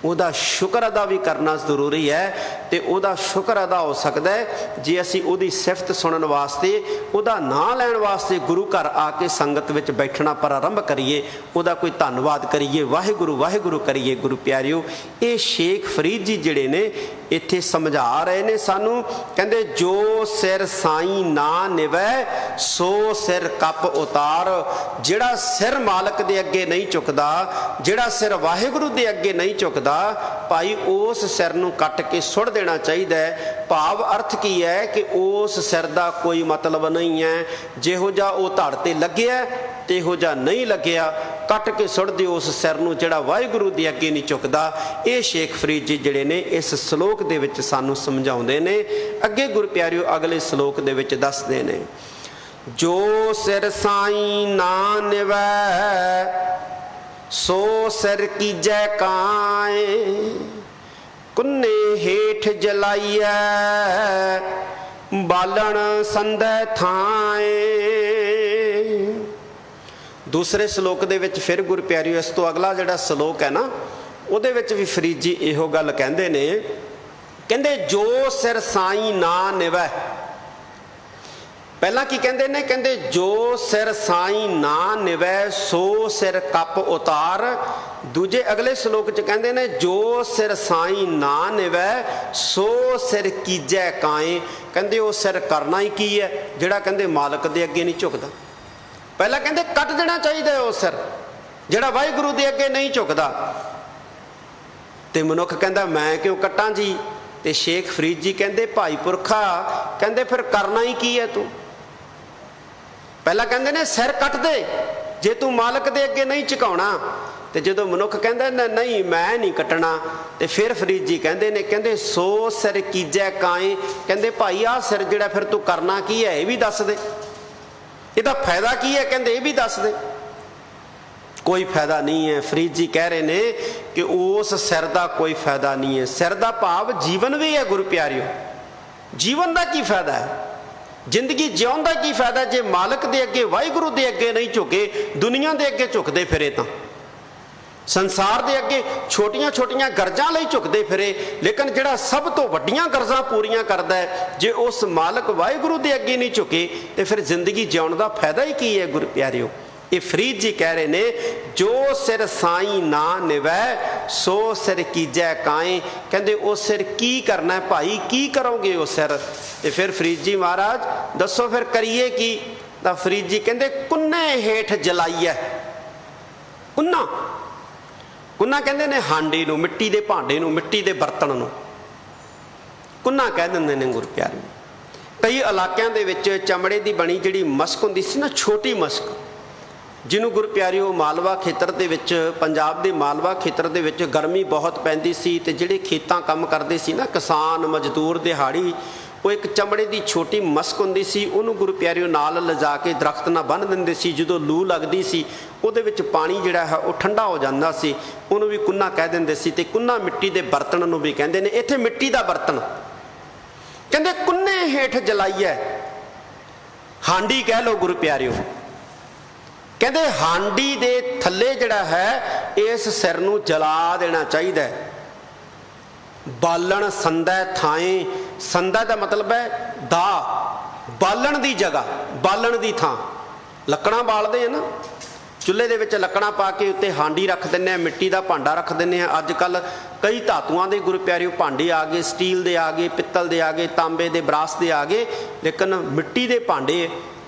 ਉਹਦਾ ਸ਼ੁਕਰ ਅਦਾ ਵੀ ਕਰਨਾ ਜ਼ਰੂਰੀ ਹੈ। ਤੇ ਉਹਦਾ ਸ਼ੁਕਰ ਅਦਾ ਹੋ ਸਕਦਾ ਹੈ ਜੇ ਅਸੀਂ ਉਹਦੀ ਸਿਫਤ ਸੁਣਨ ਵਾਸਤੇ, ਉਹਦਾ ਨਾਂ ਲੈਣ ਵਾਸਤੇ ਗੁਰੂ ਘਰ ਆ ਕੇ ਸੰਗਤ ਵਿੱਚ ਬੈਠਣਾ ਪ੍ਰਾਰੰਭ ਕਰੀਏ, ਉਹਦਾ ਕੋਈ ਧੰਨਵਾਦ ਕਰੀਏ, ਵਾਹਿਗੁਰੂ ਵਾਹਿਗੁਰੂ ਕਰੀਏ। ਗੁਰੂ ਪਿਆਰਿਓ ਇਹ ਸ਼ੇਖ ਫਰੀਦ ਜੀ ਜਿਹੜੇ ਨੇ ਇੱਥੇ ਸਮਝਾ ਰਹੇ ਨੇ ਸਾਨੂੰ, ਕਹਿੰਦੇ ਜੋ ਸਿਰ ਸਾਈਂ ਨਾ ਨਿਵੈ ਸੋ ਸਿਰ ਕੱਪ ਉਤਾਰ। ਜਿਹੜਾ ਸਿਰ ਮਾਲਕ ਦੇ ਅੱਗੇ ਨਹੀਂ ਝੁਕਦਾ, ਜਿਹੜਾ ਸਿਰ ਵਾਹਿਗੁਰੂ ਦੇ ਅੱਗੇ ਨਹੀਂ ਝੁਕਦਾ, ਭਾਈ ਉਸ ਸਿਰ ਨੂੰ ਕੱਟ ਕੇ ਸੁੱਟ ਦੇਣਾ ਚਾਹੀਦਾ ਹੈ। ਭਾਵ ਅਰਥ ਕੀ ਹੈ ਕਿ ਉਸ ਸਿਰ ਦਾ ਕੋਈ ਮਤਲਬ ਨਹੀਂ ਹੈ, ਜਿਹੋ ਜਿਹਾ ਉਹ ਧੜ ਤੇ ਲੱਗਿਆ ਤੇ ਇਹੋ ਜਿਹਾ ਨਹੀਂ ਲੱਗਿਆ, ਕੱਟ ਕੇ ਸੁੱਟ ਦਿਓ ਉਸ ਸਿਰ ਨੂੰ ਜਿਹੜਾ ਵਾਹਿਗੁਰੂ ਦੇ ਅੱਗੇ ਨਹੀਂ ਝੁਕਦਾ। ਇਹ ਸ਼ੇਖ ਫਰੀਦ ਜੀ ਜਿਹੜੇ ਨੇ ਇਸ ਸ਼ਲੋਕ ਦੇ ਵਿੱਚ ਸਾਨੂੰ ਸਮਝਾਉਂਦੇ ਨੇ। ਅੱਗੇ ਗੁਰੂ ਪਿਆਰਿਓ ਅਗਲੇ ਸ਼ਲੋਕ ਦੇ ਵਿੱਚ ਦੱਸਦੇ ਨੇ, ਜੋ ਸਿਰ ਸਾਈਂ ਨਾ ਨਿਵੈ ਸੋ ਸਿਰ ਕੀਜੈ ਕਾਏ। ਕੁੰਨੇ ਹੇਠ ਜਲਾਈਐ ਬਾਲਣ ਸੰਧੈ ਥਾਏ। ਦੂਸਰੇ ਸ਼ਲੋਕ ਦੇ ਵਿੱਚ ਫਿਰ ਗੁਰੂ ਪਿਆਰਿਓ ਇਸ ਤੋਂ ਅਗਲਾ ਜਿਹੜਾ ਸ਼ਲੋਕ ਹੈ ਨਾ, ਉਹਦੇ ਵਿੱਚ ਵੀ ਫਰੀਦ ਜੀ ਇਹੋ ਗੱਲ ਕਹਿੰਦੇ ਨੇ, ਕਹਿੰਦੇ ਜੋ ਸਿਰ ਸਾਈਂ ਨਾ ਨਿਵੈ। ਪਹਿਲਾਂ ਕੀ ਕਹਿੰਦੇ ਨੇ? ਕਹਿੰਦੇ ਜੋ ਸਿਰ ਸਾਈਂ ਨਾ ਨਿਵੈ ਸੋ ਸਿਰ ਕੱਪ ਉਤਾਰ। ਦੂਜੇ ਅਗਲੇ ਸ਼ਲੋਕ 'ਚ ਕਹਿੰਦੇ ਨੇ ਜੋ ਸਿਰ ਸਾਈਂ ਨਾ ਨਿਵੈ ਸੋ ਸਿਰ ਕੀਜੈ ਕਾਏ। ਕਹਿੰਦੇ ਉਹ ਸਿਰ ਕਰਨਾ ਹੀ ਕੀ ਹੈ ਜਿਹੜਾ ਕਹਿੰਦੇ ਮਾਲਕ ਦੇ ਅੱਗੇ ਨਹੀਂ ਝੁਕਦਾ। ਪਹਿਲਾਂ ਕਹਿੰਦੇ ਕੱਟ ਦੇਣਾ ਚਾਹੀਦਾ ਉਹ ਸਿਰ ਜਿਹੜਾ ਵਾਹਿਗੁਰੂ ਦੇ ਅੱਗੇ ਨਹੀਂ ਝੁਕਦਾ। ਤੇ ਮਨੁੱਖ ਕਹਿੰਦਾ ਮੈਂ ਕਿਉਂ ਕੱਟਾਂ ਜੀ? ਤੇ ਸ਼ੇਖ ਫਰੀਦ ਜੀ ਕਹਿੰਦੇ ਭਾਈ ਪੁਰਖਾ, ਕਹਿੰਦੇ ਫਿਰ ਕਰਨਾ ਹੀ ਕੀ ਹੈ ਤੂੰ? ਪਹਿਲਾਂ ਕਹਿੰਦੇ ਨੇ ਸਿਰ ਕੱਟ ਦੇ ਜੇ ਤੂੰ ਮਾਲਕ ਦੇ ਅੱਗੇ ਨਹੀਂ ਝੁਕਾਉਣਾ। ਤੇ ਜਦੋਂ ਮਨੁੱਖ ਕਹਿੰਦਾ ਨਹੀਂ ਮੈਂ ਨਹੀਂ ਕੱਟਣਾ, ਤੇ ਫਿਰ ਫਰੀਦ ਜੀ ਕਹਿੰਦੇ ਨੇ, ਕਹਿੰਦੇ ਸੋ ਸਿਰ ਕੀਜੈ ਕਾਏ। ਕਹਿੰਦੇ ਭਾਈ ਆਹ ਸਿਰ ਜਿਹੜਾ ਫਿਰ ਤੂੰ ਕਰਨਾ ਕੀ ਹੈ ਇਹ ਵੀ ਦੱਸ ਦੇ, ਇਹਦਾ ਫਾਇਦਾ ਕੀ ਹੈ? ਕਹਿੰਦੇ ਇਹ ਵੀ ਦੱਸ ਦੇ। ਕੋਈ ਫਾਇਦਾ ਨਹੀਂ ਹੈ। ਫਰੀਦ ਜੀ ਕਹਿ ਰਹੇ ਨੇ ਕਿ ਉਸ ਸਿਰ ਦਾ ਕੋਈ ਫਾਇਦਾ ਨਹੀਂ ਹੈ। ਸਿਰ ਦਾ ਭਾਵ ਜੀਵਨ ਵੀ ਹੈ ਗੁਰੂ ਪਿਆਰਿਓ। ਜੀਵਨ ਦਾ ਕੀ ਫਾਇਦਾ ਹੈ? ਜ਼ਿੰਦਗੀ ਜਿਉਣ ਦਾ ਕੀ ਫਾਇਦਾ ਜੇ ਮਾਲਕ ਦੇ ਅੱਗੇ ਵਾਹਿਗੁਰੂ ਦੇ ਅੱਗੇ ਨਹੀਂ ਝੁਕੇ, ਦੁਨੀਆ ਦੇ ਅੱਗੇ ਝੁਕਦੇ ਫਿਰੇ, ਤਾਂ ਸੰਸਾਰ ਦੇ ਅੱਗੇ ਛੋਟੀਆਂ ਛੋਟੀਆਂ ਗਰਜਾਂ ਲਈ ਝੁਕਦੇ ਫਿਰੇ। ਲੇਕਿਨ ਜਿਹੜਾ ਸਭ ਤੋਂ ਵੱਡੀਆਂ ਗਰਜਾਂ ਪੂਰੀਆਂ ਕਰਦਾ ਹੈ, ਜੇ ਉਸ ਮਾਲਕ ਵਾਹਿਗੁਰੂ ਦੇ ਅੱਗੇ ਨਹੀਂ ਝੁਕੇ ਤੇ ਫਿਰ ਜ਼ਿੰਦਗੀ ਜਿਉਣ ਦਾ ਫਾਇਦਾ ਹੀ ਕੀ ਹੈ ਗੁਰੂ ਪਿਆਰਿਓ? ਇਹ ਫਰੀਦ ਜੀ ਕਹਿ ਰਹੇ ਨੇ ਜੋ ਸਿਰ ਸਾਈਂ ਨਾ ਨਿਵੈ ਸੋ ਸਿਰ ਕੀਜੈ ਕਾਏ। ਕਹਿੰਦੇ ਉਹ ਸਿਰ ਕੀ ਕਰਨਾ ਹੈ ਭਾਈ, ਕੀ ਕਰੋਗੇ ਉਹ ਸਿਰ? ਤੇ ਫਿਰ ਫਰੀਦ ਜੀ ਮਹਾਰਾਜ ਦੱਸੋ ਫਿਰ ਕਰੀਏ ਕੀ? ਤਾਂ ਫਰੀਦ ਜੀ ਕਹਿੰਦੇ ਕੁੰਨੇ ਹੇਠ ਜਲਾਈਐ। ਕੁੰਨਾ, ਕੁੰਨਾ ਕਹਿੰਦੇ ਨੇ ਹਾਂਡੀ ਨੂੰ, ਮਿੱਟੀ ਦੇ ਭਾਂਡੇ ਨੂੰ, ਮਿੱਟੀ ਦੇ ਬਰਤਨ ਨੂੰ ਕੁੰਨਾ ਕਹਿ ਦਿੰਦੇ ਨੇ ਗੁਰੂ ਪਿਆਰੇ। ਕਈ ਇਲਾਕਿਆਂ ਦੇ ਵਿੱਚ ਚਮੜੇ ਦੀ ਬਣੀ ਜਿਹੜੀ ਮਸਕ ਹੁੰਦੀ ਸੀ ਨਾ, ਛੋਟੀ ਮਸਕ, ਜਿਹਨੂੰ ਗੁਰੂ ਪਿਆਰਿਓ ਮਾਲਵਾ ਖੇਤਰ ਦੇ ਵਿੱਚ, ਪੰਜਾਬ ਦੇ ਮਾਲਵਾ ਖੇਤਰ ਦੇ ਵਿੱਚ ਗਰਮੀ ਬਹੁਤ ਪੈਂਦੀ ਸੀ ਤੇ ਜਿਹੜੇ ਖੇਤਾਂ ਕੰਮ ਕਰਦੇ ਸੀ ਨਾ ਕਿਸਾਨ ਮਜ਼ਦੂਰ ਦਿਹਾੜੀ, ਉਹ ਇੱਕ ਚਮੜੇ ਦੀ ਛੋਟੀ ਮਸਕ ਹੁੰਦੀ ਸੀ, ਉਹਨੂੰ ਗੁਰੂ ਪਿਆਰਿਓ ਨਾਲ ਲਿਜਾ ਕੇ ਦਰਖਤ ਨਾਲ ਬੰਨ੍ਹ ਦਿੰਦੇ ਸੀ। ਜਦੋਂ ਲੂ ਲੱਗਦੀ ਸੀ ਉਹਦੇ ਵਿੱਚ ਪਾਣੀ ਜਿਹੜਾ ਹੈ ਉਹ ਠੰਡਾ ਹੋ ਜਾਂਦਾ ਸੀ, ਉਹਨੂੰ ਵੀ ਕੁੰਨਾ ਕਹਿ ਦਿੰਦੇ ਸੀ। ਤੇ ਕੁੰਨਾ ਮਿੱਟੀ ਦੇ ਬਰਤਨ ਨੂੰ ਵੀ ਕਹਿੰਦੇ ਨੇ। ਇੱਥੇ ਮਿੱਟੀ ਦਾ ਬਰਤਨ ਕਹਿੰਦੇ ਕੁੰਨੇ ਹੇਠ ਜਲਾਈਐ। ਹਾਂਡੀ ਕਹਿ ਲਓ ਗੁਰੂ ਪਿਆਰਿਓ। ਕਹਿੰਦੇ ਹਾਂਡੀ ਦੇ ਥੱਲੇ ਜਿਹੜਾ ਹੈ ਇਸ ਸਿਰ ਨੂੰ ਜਲਾ ਦੇਣਾ ਚਾਹੀਦਾ ਹੈ। ਬਾਲਣ ਸੰਧੈ ਥਾਏ। ਸੰਧਾ ਦਾ ਮਤਲਬ ਹੈ ਦਾ, ਬਾਲਣ ਦੀ ਜਗ੍ਹਾ, ਬਾਲਣ ਦੀ ਥਾਂ। ਲੱਕੜਾਂ ਬਾਲਦੇ ਆ ਨਾ, चुल्हे दे विच लकड़ां पा के उत्ते हांडी रख दिंदे, मिट्टी का भांडा रख दिंदे। अज कल कई धातुआं दे गुरु प्यारिओ भांडे आ गए, स्टील दे आ गए, पित्तल दे आ गए, तांबे दे, ब्रास दे आ गए, लेकिन मिट्टी दे भांडे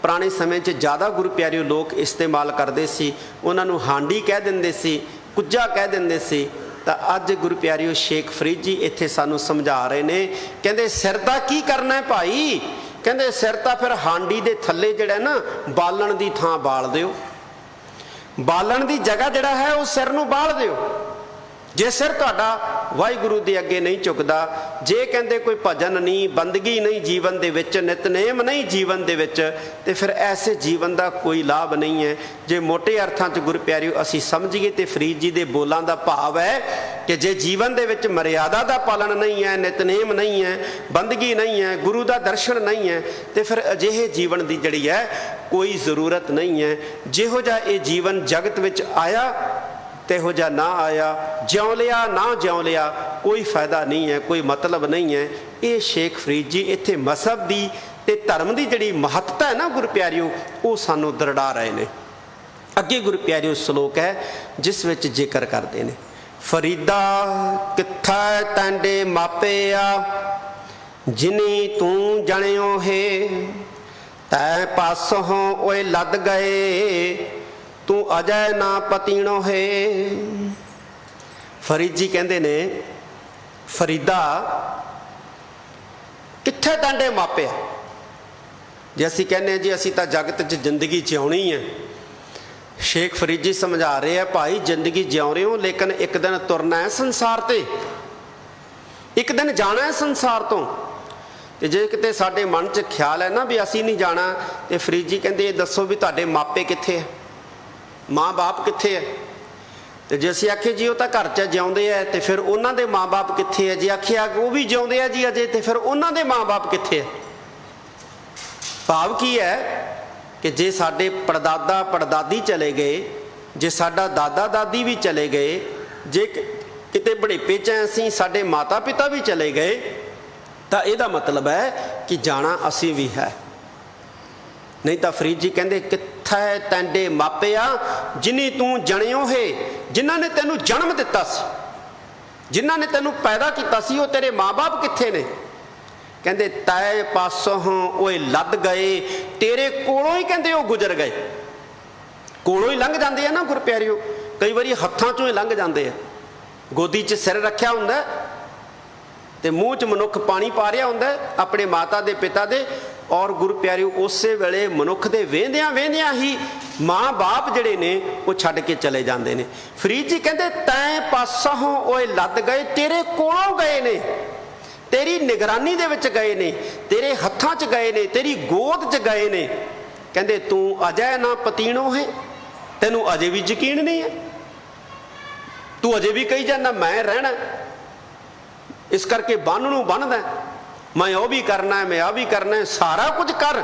पुराने समय च ज़्यादा गुरु प्यारिओ लोग इस्तेमाल करते सी। उन्हां नूं हांडी कह दिंदे सी, कुज्जा कह दिंदे सी। तो अज गुरु प्यारिओ शेख फरीद जी इत्थे सानूं समझा रहे ने, कहंदे सिर दा की करना है भाई, कहंदे सिर तां फिर हांडी दे थल्ले जिहड़ा ना बालण दी थां बाल दिओ, बालण दी जगह जिहड़ा है वो सिर नूं बाल दिओ। जे सिर तुहाडा वाहिगुरू दे अगे नहीं झुकदा, जे कहंदे कोई भजन नहीं, बंदगी नहीं जीवन दे विच, नितनेम नहीं जीवन दे विच, ते फिर ऐसे जीवन का कोई लाभ नहीं है। जे मोटे अर्थां च गुरु प्यारिओ असीं समझीए ते फरीद जी दे बोलां दा भाव है कि जे जीवन दे विच मर्यादा दा पालन नहीं है, नितनेम नहीं है, बंदगी नहीं है, गुरु दा दर्शन नहीं है, ते फिर अजिहे जीवन दी जिहड़ी है कोई ज़रूरत नहीं है। जिहो जिहा ये जीवन जगत विच आया तिहो जिहा ना आया, ज्यों लिया ना ज्यों लिया, कोई फायदा नहीं है, कोई मतलब नहीं है। ये शेख फरीद जी इत्थे मजहब की ते धर्म की जिहड़ी महत्ता है ना गुरु प्यारिओ, वो सानू दरड़ा रहे ने। अगे गुरु प्यारिओ श्लोक है जिस विच जिक्र करते हैं, फरीदा कित्था तैंडे मापिया, जिनी तू जणियो है, तै पासों ओए लद गए, तू अजय ना पतीणो है। फरीद जी कहते ने, फरीदा कित्थे तैंडे मापिया। जे असीं कहने जी असीं तां जगत च जिंदगी जिउणी है, शेख फरीद जी समझा रहे हैं भाई जिंदगी जिउ रहे हो, लेकिन एक दिन तुरना है संसार ते, एक दिन जाना है संसार तो। ते जे किते साडे मन च ख्याल है ना भी असीं नहीं जाना, ते फरीद जी कहते ये दसो भी तुहाडे मापे कित्थे है, माँ बाप कित्थे है। तो जे असीं आखिए जी वो तो घर च जिउंदे है, तो फिर उन्हां दे माँ बाप कित्थे है। जे आखिया वो भी जिउंदे है जी अजे, तो फिर उन्हां दे माँ बाप कित्थे है। भाव की है कि जे साडे परदादा परदादी चले गए, जे साडा दादा दादी भी चले गए, जे किते बुढ़ेपे च असीं साडे माता पिता भी चले गए, तो इहदा मतलब है कि जाना असीं भी है। नहीं तो फरीद जी कहते कित्थे तैंडे मापिया, जिनी तू जणियो है, जिन्हां ने तेनू जन्म दिता सी, जिन्हां ने तेनू पैदा किया सी, वो तेरे माँ बाप कित्थे ने। कहते तै पासों ओए लद गए, तेरे कोलों ही कहते वो गुजर गए। कोलों ही लंघ जाते हैं ना गुरु प्यारिओ, कई बारी हत्थां चों ही लंघ जाते हैं। गोदी च सिर रखिया हुंदा ते मूँह च मनुख पानी पा रहा हुंदा अपने माता दे पिता दे, और गुरु प्यारिओ उस वेले मनुख दे वेंदियां वेंदियां ही माँ बाप जिहड़े ने वो छड्ड के चले जाते हैं। फरीद जी कहते तैं पासों ओए लद गए, तेरे कोलों गए ने, तेरी निगरानी दे विच गए ने, तेरे हत्थां च गए ने, तेरी गोद च गए ने। कहते तू अजय ना पतीणो है, तेनू अजे भी यकीन नहीं है, तू अजे भी कही जाना मैं रहना, इस करके बन नूं बनदा, मैं वो भी करना है, मैं आ भी करना है, सारा कुछ कर।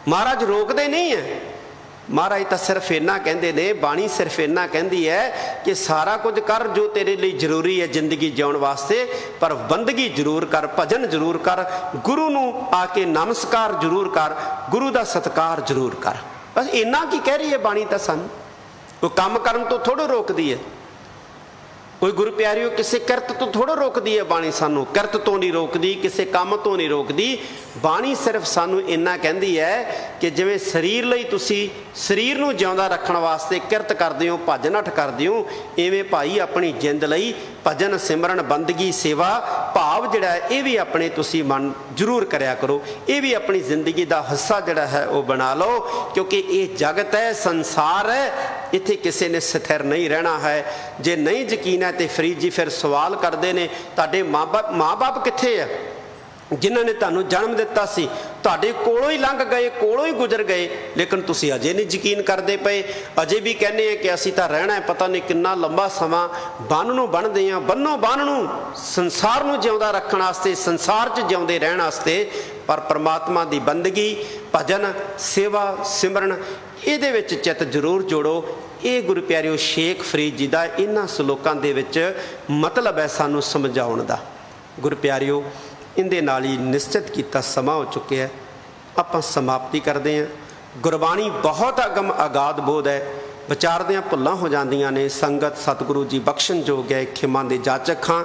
महाराज रोकते नहीं है, महाराज तो सिर्फ इन्ना कहते ने, बाणी सिर्फ इन्ना कहती है कि सारा कुछ कर जो तेरे लिए जरूरी है जिंदगी जिउण वास्ते, पर बंदगी जरूर कर, भजन जरूर कर, गुरु नूं आके नमस्कार जरूर कर, गुरु का सत्कार जरूर कर। बस इन्ना की कह रही है बाणी तो सानूं, कोई काम करन तो थोड़ा रोकती है, कोई गुरु प्यारिओ किसी किरत तो थोड़ा रोकती है बाणी, सानू किरत तो नहीं रोकती, किसी काम तो नहीं रोकती। बाणी सिर्फ सानू इन्ना कहती है कि जिवें शरीर लई तुसी शरीर नूं जिउंदा रखण वास्ते किरत करदे हो, भज नठ करदे हो, इवें भाई अपनी जिंद लई भजन सिमरन बंदगी सेवा भाव जिहड़ा है ये भी अपने तुसी मन जरूर करया करो, ये भी अपनी जिंदगी का हिस्सा जिहड़ा है वो बना लो, क्योंकि ये जगत है, संसार है, इत्थे किसी ने स्थिर नहीं रहना है। जे नहीं यकीन है तो फरीद जी फिर सवाल करते हैं, तुहाडे माँ बाप कित्थे है जिन्हों ने तुहानूं जन्म दिता सी, तुहाडे कोलों ही लंघ गए, कोलों ही गुजर गए, लेकिन तुसीं अजे नहीं यकीन करते पे, अजे भी कहने हैं कि असीं तां रहना है पता नहीं कितना लंबा समा, बन नूं बनदे हां, बन्नो बन नूं संसार नूं जिउंदा रखण वास्ते, संसार च जिउंदे रहण वास्ते, पर परमात्मा दी बंदगी भजन सेवा सिमरन इहदे विच चित जरूर जोड़ो। ये गुरु प्यारिओ शेख फरीद जी का इन्हां सलोकां दे विच मतलब है सानूं समझाउण दा। गुरु प्यारिओ इहदे नाल ही निश्चित किया समा हो चुके हैं, आपां समाप्ति करते हैं। गुरबाणी बहुत अगम अगाध बोध है, ਵਿਚਾਰਦਿਆਂ ਭੁੱਲਾਂ ਹੋ ਜਾਂਦੀਆਂ ਨੇ। ਸੰਗਤ ਸਤਿਗੁਰੂ ਜੀ ਬਖਸ਼ਣਯੋਗ ਹੈ, ਖਿਮਾ ਦੇ ਜਾਚਕ ਹਾਂ।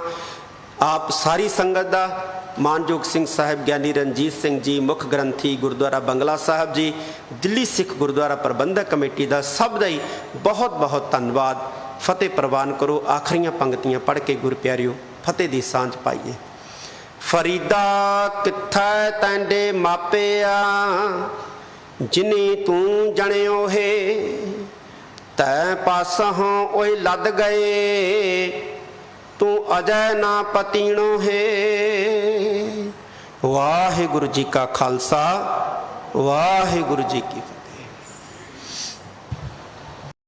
ਆਪ ਸਾਰੀ ਸੰਗਤ ਦਾ, ਮਾਨਯੋਗ ਸਿੰਘ ਸਾਹਿਬ ਗਿਆਨੀ ਰਣਜੀਤ ਸਿੰਘ ਜੀ ਮੁੱਖ ਗ੍ਰੰਥੀ ਗੁਰਦੁਆਰਾ ਬੰਗਲਾ ਸਾਹਿਬ ਜੀ, ਦਿੱਲੀ ਸਿੱਖ ਗੁਰਦੁਆਰਾ ਪ੍ਰਬੰਧਕ ਕਮੇਟੀ ਦਾ, ਸਭ ਦਾ ਹੀ ਬਹੁਤ ਬਹੁਤ ਧੰਨਵਾਦ। ਫਤਿਹ ਪ੍ਰਵਾਨ ਕਰੋ। ਆਖਰੀਆਂ ਪੰਕਤੀਆਂ ਪੜ੍ਹ ਕੇ ਗੁਰ ਪਿਆਰਿਓ ਫਤਿਹ ਦੀ ਸਾਂਝ ਪਾਈਏ। ਫਰੀਦਾ ਕਿੱਥੈ ਤੈਂਡੇ ਮਾਪਿਆ, ਜਿਨੀ ਤੂੰ ਜਣਿਓ ਹੈ, ਤੈ ਪਾਸੋਂ ਓਏ ਲੱਦ ਗਏ, ਤੂੰ ਅਜੈ ਨਾ ਪਤੀਣੋ ਹੈ। ਵਾਹਿਗੁਰੂ ਜੀ ਕਾ ਖਾਲਸਾ, ਵਾਹਿਗੁਰੂ ਜੀ ਕੀ ਫਤਿਹ।